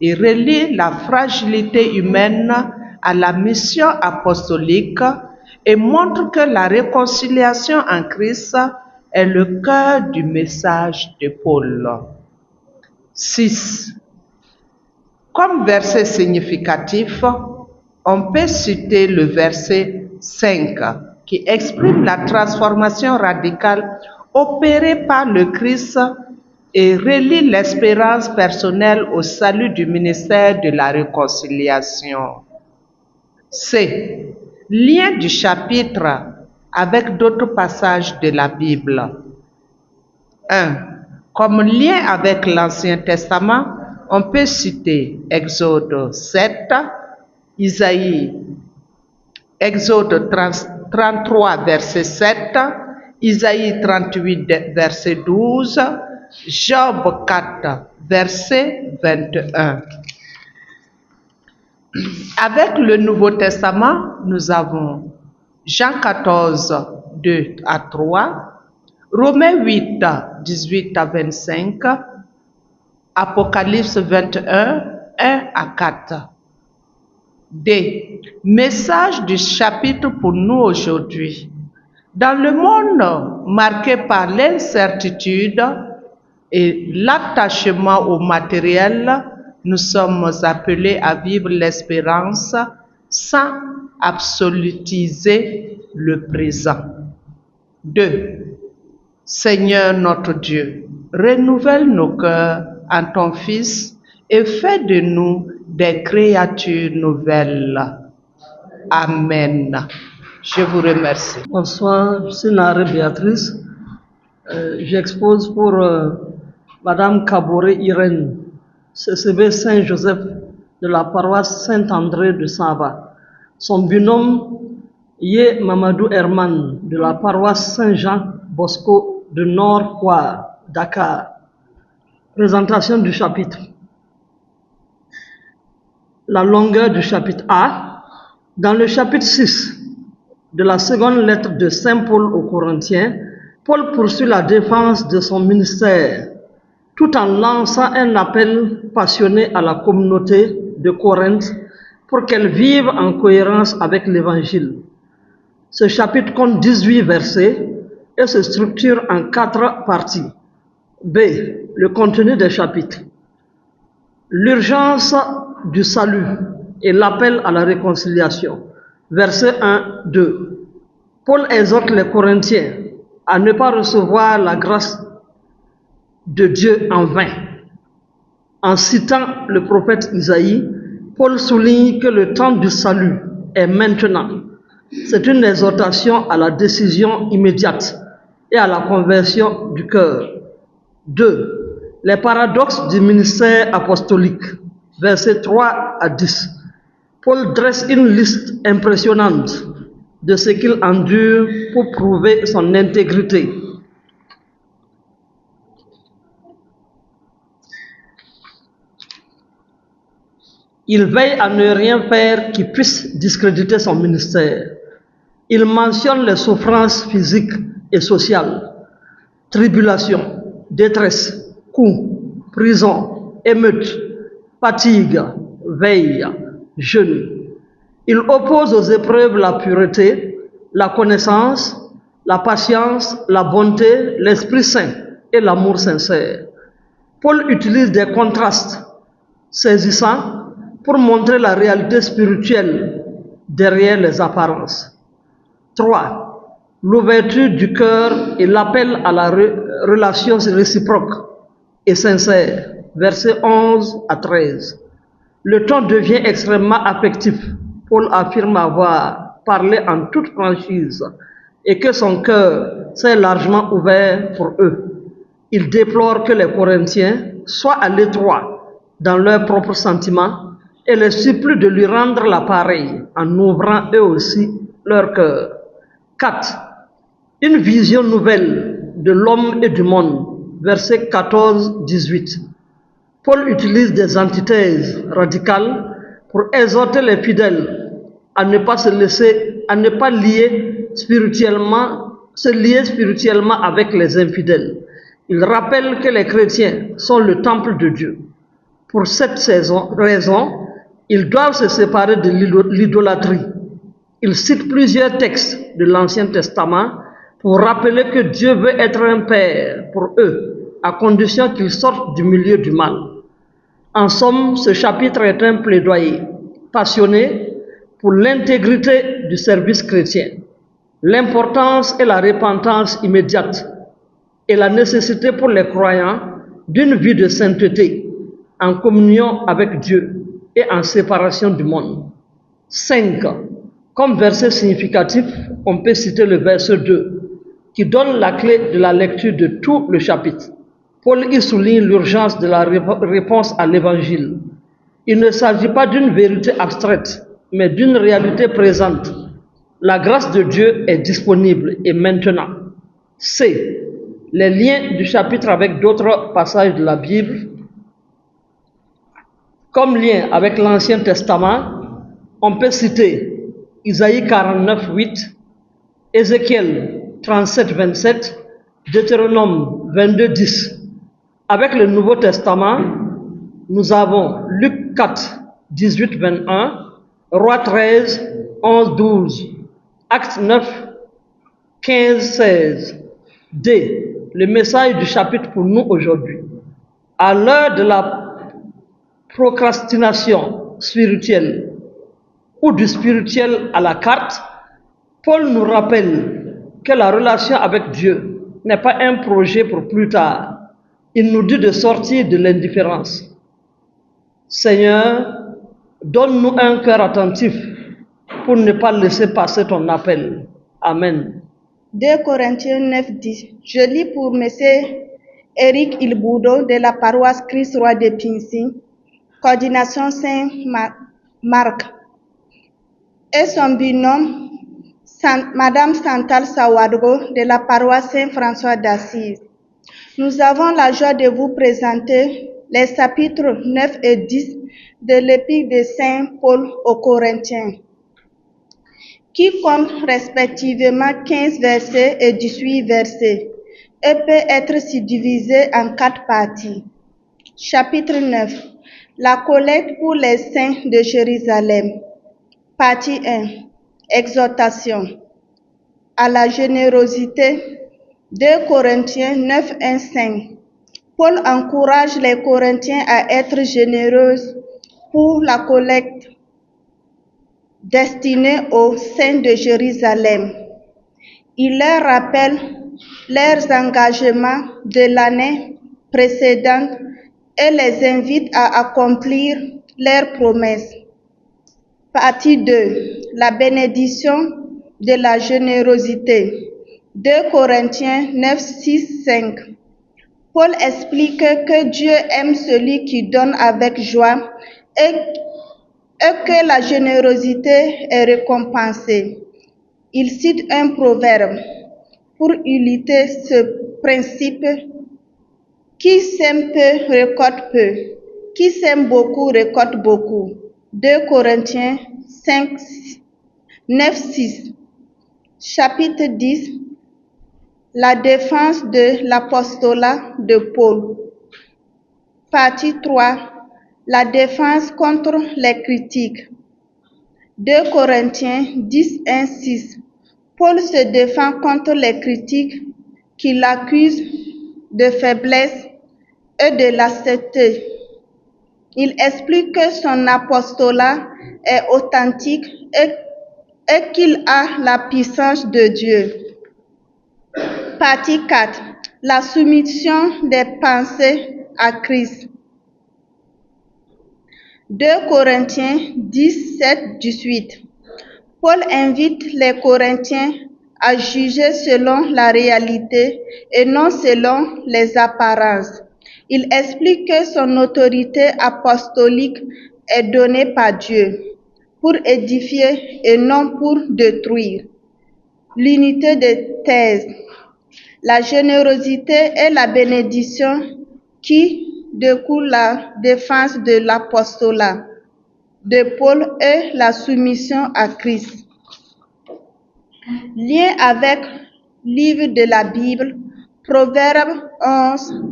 Speaker 4: Il relie la fragilité humaine à la mission apostolique et montre que la réconciliation en Christ est le cœur du message de Paul. 6. Comme verset significatif, on peut citer le verset 5 qui exprime la transformation radicale opérée par le Christ et relie l'espérance personnelle au salut du ministère de la réconciliation. C. Lien du chapitre avec d'autres passages de la Bible. 1. Comme lien avec l'Ancien Testament, on peut citer Exode 7, Exode 33, verset 7, Isaïe 38, verset 12, Job 4, verset 21. Avec le Nouveau Testament, nous avons Jean 14, 2 à 3, Romains 8, 18 à 25, Apocalypse 21, 1 à 4. D. Message du chapitre pour nous aujourd'hui. Dans le monde marqué par l'incertitude et l'attachement au matériel, nous sommes appelés à vivre l'espérance sans absolutiser le présent. 2. Seigneur notre Dieu, renouvelle nos cœurs en ton Fils et fais de nous des créatures nouvelles. Amen. Je vous remercie.
Speaker 5: Bonsoir, je suis Naré Béatrice. J'expose pour Madame Kaboré Irène, CCB Saint-Joseph de la paroisse Saint-André de Saba. Son binôme Yé Mamadou Herman de la paroisse Saint-Jean Bosco de Nord-Foire, Dakar. Présentation du chapitre. La longueur du chapitre A. Dans le chapitre 6 de la seconde lettre de Saint Paul aux Corinthiens, Paul poursuit la défense de son ministère tout en lançant un appel passionné à la communauté de Corinthe pour qu'elle vive en cohérence avec l'Évangile. Ce chapitre compte 18 versets et se structure en 4 parties. B. Le contenu des chapitres. L'urgence du salut et l'appel à la réconciliation. Versets 1, 2. Paul exhorte les Corinthiens à ne pas recevoir la grâce de Dieu en vain. En citant le prophète Isaïe, Paul souligne que le temps du salut est maintenant. C'est une exhortation à la décision immédiate et à la conversion du cœur. 2. Les paradoxes du ministère apostolique. Versets 3 à 10. Paul dresse une liste impressionnante de ce qu'il endure pour prouver son intégrité. Il veille à ne rien faire qui puisse discréditer son ministère. Il mentionne les souffrances physiques et sociales, tribulations, détresse, coups, prison, émeutes, fatigue, veille, jeûne. Il oppose aux épreuves la pureté, la connaissance, la patience, la bonté, l'Esprit Saint et l'amour sincère. Paul utilise des contrastes saisissants pour montrer la réalité spirituelle derrière les apparences. 3. l'ouverture du cœur et l'appel à la relation réciproque et sincère. Versets 11 à 13. Le ton devient extrêmement affectif. Paul affirme avoir parlé en toute franchise et que son cœur s'est largement ouvert pour eux. Il déplore que les Corinthiens soient à l'étroit dans leurs propres sentiments et les supplie de lui rendre l'appareil en ouvrant eux aussi leur cœur. 4. Une vision nouvelle de l'homme et du monde. Versets 14-18. Paul utilise des antithèses radicales pour exhorter les fidèles à ne pas se lier spirituellement avec les infidèles. Il rappelle que les chrétiens sont le temple de Dieu. Pour cette raison, ils doivent se séparer de l'idolâtrie. Il cite plusieurs textes de l'Ancien Testament pour rappeler que Dieu veut être un père pour eux, à condition qu'ils sortent du milieu du mal. En somme, ce chapitre est un plaidoyer passionné pour l'intégrité du service chrétien, l'importance et la repentance immédiate et la nécessité pour les croyants d'une vie de sainteté en communion avec Dieu et en séparation du monde. 5. Comme verset significatif, on peut citer le verset 2 qui donne la clé de la lecture de tout le chapitre. Paul y souligne l'urgence de la réponse à l'évangile. Il ne s'agit pas d'une vérité abstraite, mais d'une réalité présente. La grâce de Dieu est disponible et maintenant. C. Les liens du chapitre avec d'autres passages de la Bible. Comme lien avec l'Ancien Testament, on peut citer Isaïe 49, 8, Ézéchiel 37, 27, Deutéronome 22, 10. Avec le Nouveau Testament, nous avons Luc 4, 18, 21, Rois 13, 11, 12, Actes 9, 15, 16. D. Le message du chapitre pour nous aujourd'hui. À l'heure de la procrastination spirituelle ou du spirituel à la carte, Paul nous rappelle que la relation avec Dieu n'est pas un projet pour plus tard. Il nous dit de sortir de l'indifférence. Seigneur, donne-nous un cœur attentif pour ne pas laisser passer ton appel. Amen.
Speaker 9: 2 Corinthiens 9, 10. Je lis pour M. Éric Ilboudo de la paroisse Christ-Roi de Pincy, coordination Saint-Marc, et son binôme, Madame Chantal Sawadro de la paroisse Saint-François d'Assise. Nous avons la joie de vous présenter les chapitres 9 et 10 de l'épître de Saint Paul aux Corinthiens, qui compte respectivement 15 versets et 18 versets, et peut être subdivisé en 4 parties. Chapitre 9. La collecte pour les saints de Jérusalem. Partie 1. Exhortation à la générosité. 2 Corinthiens 9, 1, 5. Paul encourage les Corinthiens à être généreux pour la collecte destinée aux saints de Jérusalem. Il leur rappelle leurs engagements de l'année précédente et les invite à accomplir leurs promesses. Partie 2. La bénédiction de la générosité. 2 Corinthiens 9, 6, 5. Paul explique que Dieu aime celui qui donne avec joie et que la générosité est récompensée. Il cite un proverbe pour illustrer ce principe: qui sème peu récolte peu, qui sème beaucoup récolte beaucoup. 2 Corinthiens 5, 9, 6. Chapitre 10. La défense de l'apostolat de Paul. Partie 3. La défense contre les critiques. 2 Corinthiens 10, 1, 6. Paul se défend contre les critiques qui l'accusent de faiblesse et de lâcheté. Il explique que son apostolat est authentique et qu'il a la puissance de Dieu. Partie 4. La soumission des pensées à Christ. 2 Corinthiens 17-18. Paul invite les Corinthiens à juger selon la réalité et non selon les apparences. Il explique que son autorité apostolique est donnée par Dieu pour édifier et non pour détruire. L'unité de thèse, la générosité et la bénédiction qui découlent la défense de l'apostolat de Paul et la soumission à Christ. Lien avec livre de la Bible, Proverbes 11,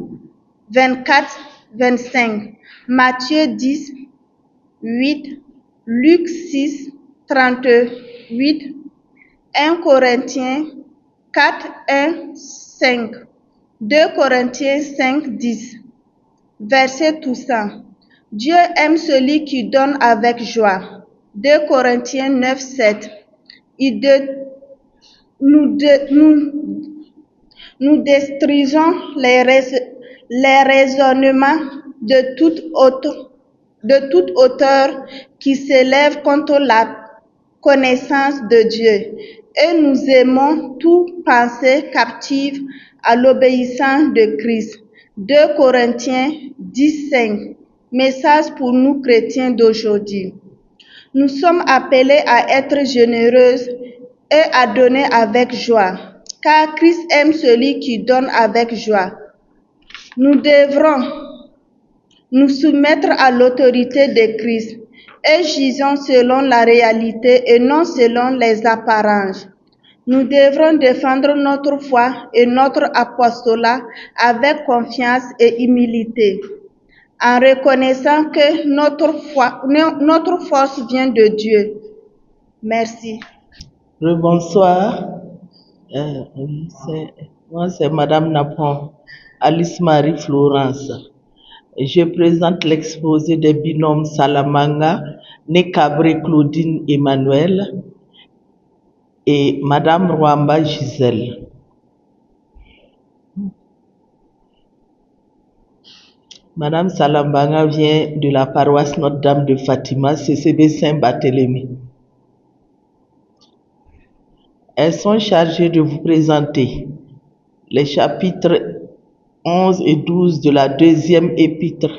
Speaker 9: 24-25, Matthieu 10, 8, Luc 6, 38, 1 Corinthiens 4, 1, 5, 2 Corinthiens 5, 10. Verset touchant. Dieu aime celui qui donne avec joie. 2 Corinthiens 9, 7. Nous détruisons les raisonnements de toute hauteur qui s'élève contre la connaissance de Dieu, et nous aimons toute pensée captive à l'obéissance de Christ. 2 Corinthiens 10, 5. Message pour nous chrétiens d'aujourd'hui. Nous sommes appelés à être généreux et à donner avec joie, car Christ aime celui qui donne avec joie. Nous devrons nous soumettre à l'autorité de Christ et jugeons selon la réalité et non selon les apparences. Nous devrons défendre notre foi et notre apostolat avec confiance et humilité, en reconnaissant que notre force vient de Dieu. Merci.
Speaker 4: Bonsoir. Moi, c'est Madame Napon, Alice Marie Florence. Je présente l'exposé des binômes Salamanga, Nekabré Claudine Emmanuel et Madame Rwamba Gisèle. Madame Salamanga vient de la paroisse Notre-Dame de Fatima, CCB Saint-Barthélemy. Elles sont chargées de vous présenter les chapitres 11 et 12 de la deuxième épître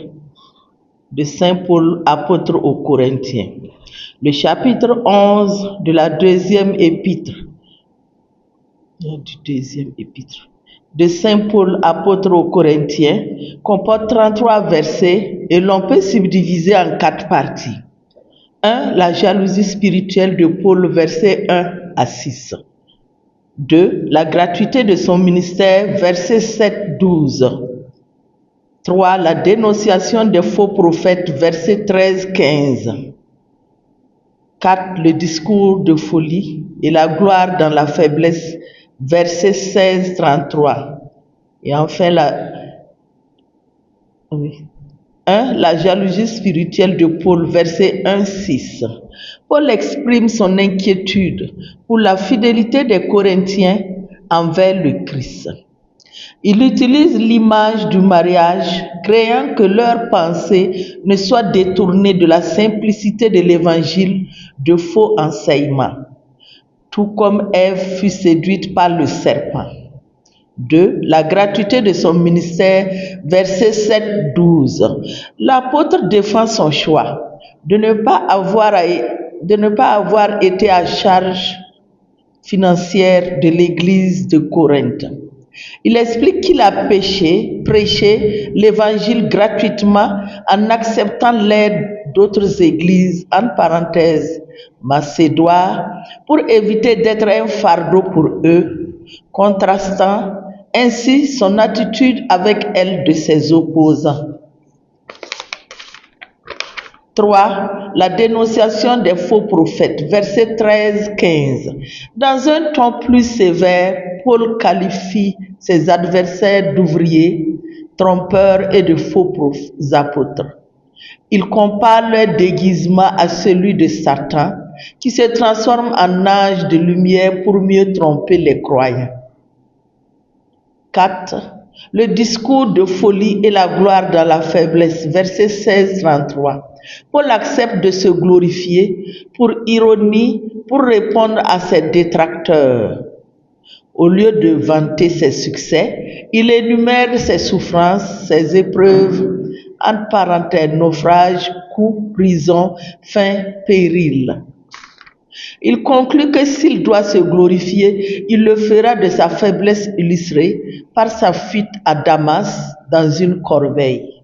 Speaker 4: de Saint Paul, apôtre aux Corinthiens. Le chapitre 11 de la deuxième épître de Saint Paul, apôtre aux Corinthiens, comporte 33 versets et l'on peut subdiviser en 4 parties. 1. La jalousie spirituelle de Paul, versets 1 à 6. 2. La gratuité de son ministère, versets 7-12. 3. La dénonciation des faux prophètes, versets 13-15. 4. Le discours de folie et la gloire dans la faiblesse, versets 16-33. Et enfin, 1. La jalousie spirituelle de Paul, verset 1-6. Paul exprime son inquiétude pour la fidélité des Corinthiens envers le Christ. Il utilise l'image du mariage, craignant que leurs pensées ne soient détournées de la simplicité de l'évangile de faux enseignements, tout comme Ève fut séduite par le serpent. 2. La gratuité de son ministère, versets 7-12. L'apôtre défend son choix de ne pas avoir été à charge financière de l'église de Corinthe. Il explique qu'il a prêché l'évangile gratuitement en acceptant l'aide d'autres églises, en parenthèse, macédoines, pour éviter d'être un fardeau pour eux, contrastant ainsi son attitude avec elle de ses opposants. 3. La dénonciation des faux prophètes, versets 13-15. Dans un ton plus sévère, Paul qualifie ses adversaires d'ouvriers, trompeurs et de faux apôtres. Il compare leur déguisement à celui de Satan, qui se transforme en ange de lumière pour mieux tromper les croyants. 4. Le discours de folie et la gloire dans la faiblesse, verset 16-33. Paul accepte de se glorifier pour ironie, pour répondre à ses détracteurs. Au lieu de vanter ses succès, il énumère ses souffrances, ses épreuves, entre parenthèses, naufrage, coups, prison, faim, péril. Il conclut que s'il doit se glorifier, il le fera de sa faiblesse illustrée par sa fuite à Damas dans une corbeille.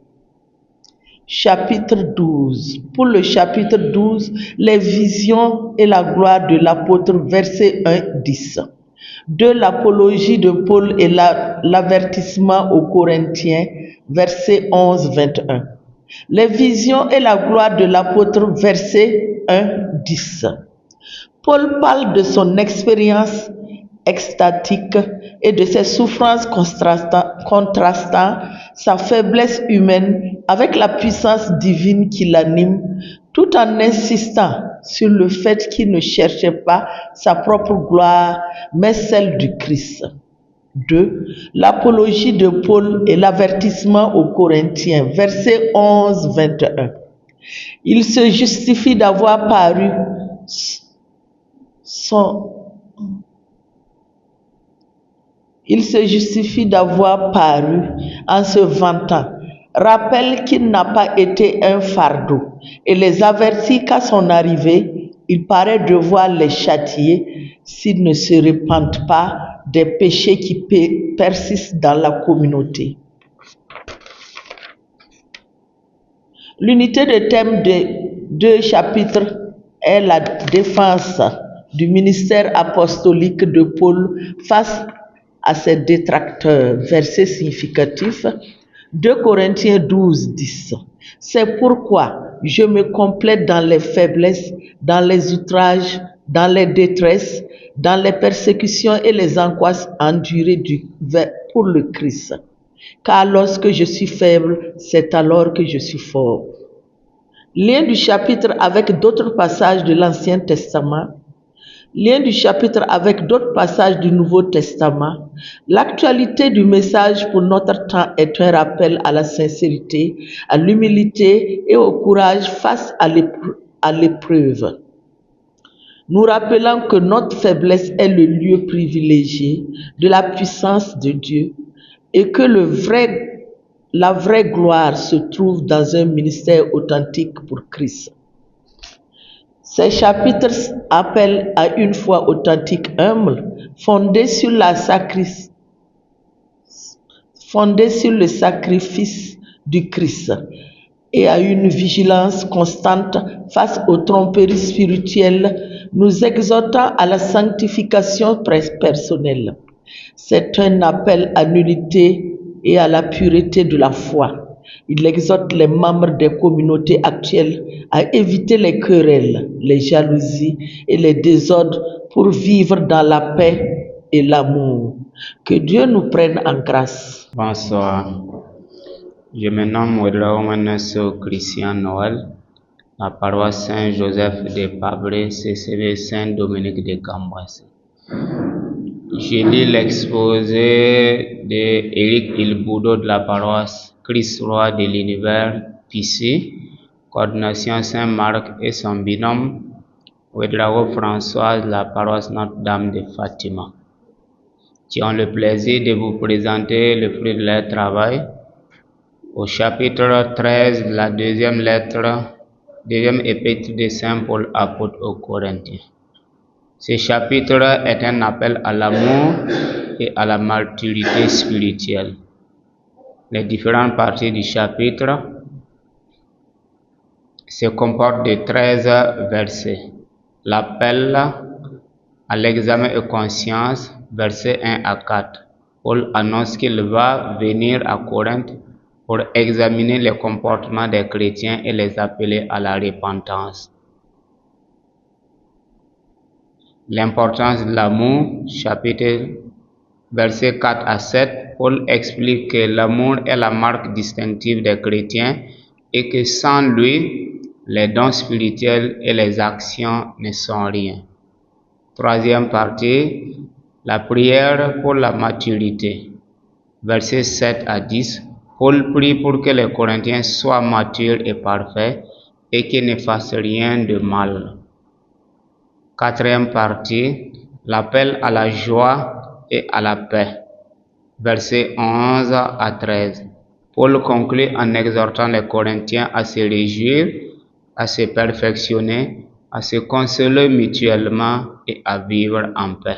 Speaker 4: Chapitre 12. Pour le chapitre 12, les visions et la gloire de l'apôtre, verset 1-10. 2. L'apologie de Paul et l'avertissement aux Corinthiens, verset 11-21. Les visions et la gloire de l'apôtre, verset 1-10. Paul parle de son expérience extatique et de ses souffrances contrastant sa faiblesse humaine avec la puissance divine qui l'anime, tout en insistant sur le fait qu'il ne cherchait pas sa propre gloire, mais celle du Christ. 2. L'apologie de Paul et l'avertissement aux Corinthiens, versets 11-21. Il se justifie d'avoir paru en se vantant, rappelle qu'il n'a pas été un fardeau et les avertit qu'à son arrivée, il paraît devoir les châtier s'ils ne se repentent pas des péchés qui persistent dans la communauté. L'unité de thème des 2 chapitres est la défense du ministère apostolique de Paul face à ses détracteurs. Verset significatif, 2 Corinthiens 12-10. C'est pourquoi je me complète dans les faiblesses, dans les outrages, dans les détresses, dans les persécutions et les angoisses endurées pour le Christ. Car lorsque je suis faible, c'est alors que je suis fort. Lien du chapitre avec d'autres passages de l'Ancien Testament. Lien du chapitre avec d'autres passages du Nouveau Testament. L'actualité du message pour notre temps est un rappel à la sincérité, à l'humilité et au courage face à l'épreuve. Nous rappelons que notre faiblesse est le lieu privilégié de la puissance de Dieu et que la vraie gloire se trouve dans un ministère authentique pour Christ. Ces chapitres appellent à une foi authentique, humble, fondée sur le sacrifice du Christ et à une vigilance constante face aux tromperies spirituelles, nous exhortant à la sanctification personnelle. C'est un appel à l'unité et à la pureté de la foi. Il exhorte les membres des communautés actuelles à éviter les querelles, les jalousies et les désordres pour vivre dans la paix et l'amour. Que Dieu nous prenne en grâce.
Speaker 10: Bonsoir. Je me nomme Wedraomanesso Christian Noël, la paroisse Saint-Joseph de Pabré, CCV Saint-Dominique de Cambouès. Je lis l'exposé d'Éric Ilboudo de la paroisse Christ-Roi de l'Univers, Pissy, coordination Saint-Marc et son binôme, Ouedraogo François de la paroisse Notre-Dame de Fatima, qui ont le plaisir de vous présenter le fruit de leur travail au chapitre 13 de la deuxième épître de Saint Paul apôtre aux Corinthiens. Ce chapitre est un appel à l'amour et à la maturité spirituelle. Les différentes parties du chapitre se comportent de 13 versets. L'appel à l'examen et conscience, versets 1 à 4. Paul annonce qu'il va venir à Corinthe pour examiner les comportements des chrétiens et les appeler à la repentance. L'importance de l'amour, chapitre versets 4 à 7, Paul explique que l'amour est la marque distinctive des chrétiens et que sans lui, les dons spirituels et les actions ne sont rien. Troisième partie, la prière pour la maturité. versets 7 à 10, Paul prie pour que les Corinthiens soient matures et parfaits et qu'ils ne fassent rien de mal. Quatrième partie, l'appel à la joie et à la paix. Versets 11 à 13. Paul conclut en exhortant les Corinthiens à se réjouir, à se perfectionner, à se consoler mutuellement et à vivre en paix.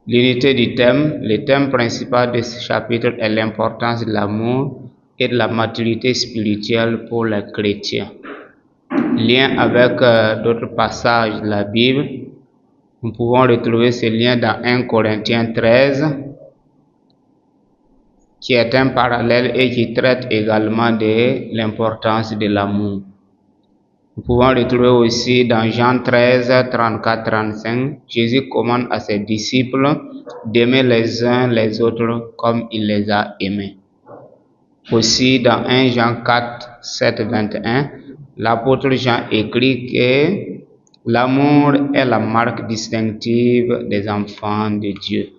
Speaker 10: L'unité du thème, le thème principal de ce chapitre est l'importance de l'amour et de la maturité spirituelle pour les chrétiens. Lien avec d'autres passages de la Bible, nous pouvons retrouver ce lien dans 1 Corinthiens 13, qui est un parallèle et qui traite également de l'importance de l'amour. Nous pouvons retrouver aussi dans Jean 13, 34-35, Jésus commande à ses disciples d'aimer les uns les autres comme il les a aimés. Aussi dans 1 Jean 4, 7, 21, l'apôtre Jean écrit que l'amour est la marque distinctive des enfants de Dieu.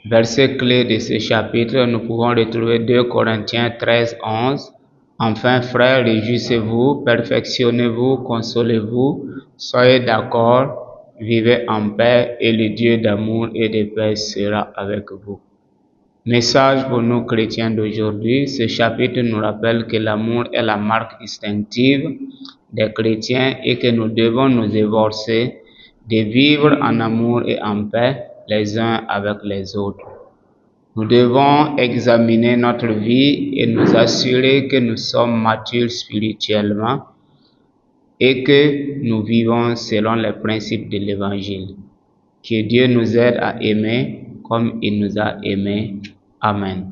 Speaker 10: Verset clé de ce chapitre, nous pouvons retrouver 2 Corinthiens 13, 11. Enfin, frères, réjouissez-vous, perfectionnez-vous, consolez-vous, soyez d'accord, vivez en paix et le Dieu d'amour et de paix sera avec vous. Message pour nous chrétiens d'aujourd'hui, ce chapitre nous rappelle que l'amour est la marque distinctive des chrétiens et que nous devons nous efforcer de vivre en amour et en paix les uns avec les autres. Nous devons examiner notre vie et nous assurer que nous sommes matures spirituellement et que nous vivons selon les principes de l'Évangile. Que Dieu nous aide à aimer comme il nous a aimés. Amen.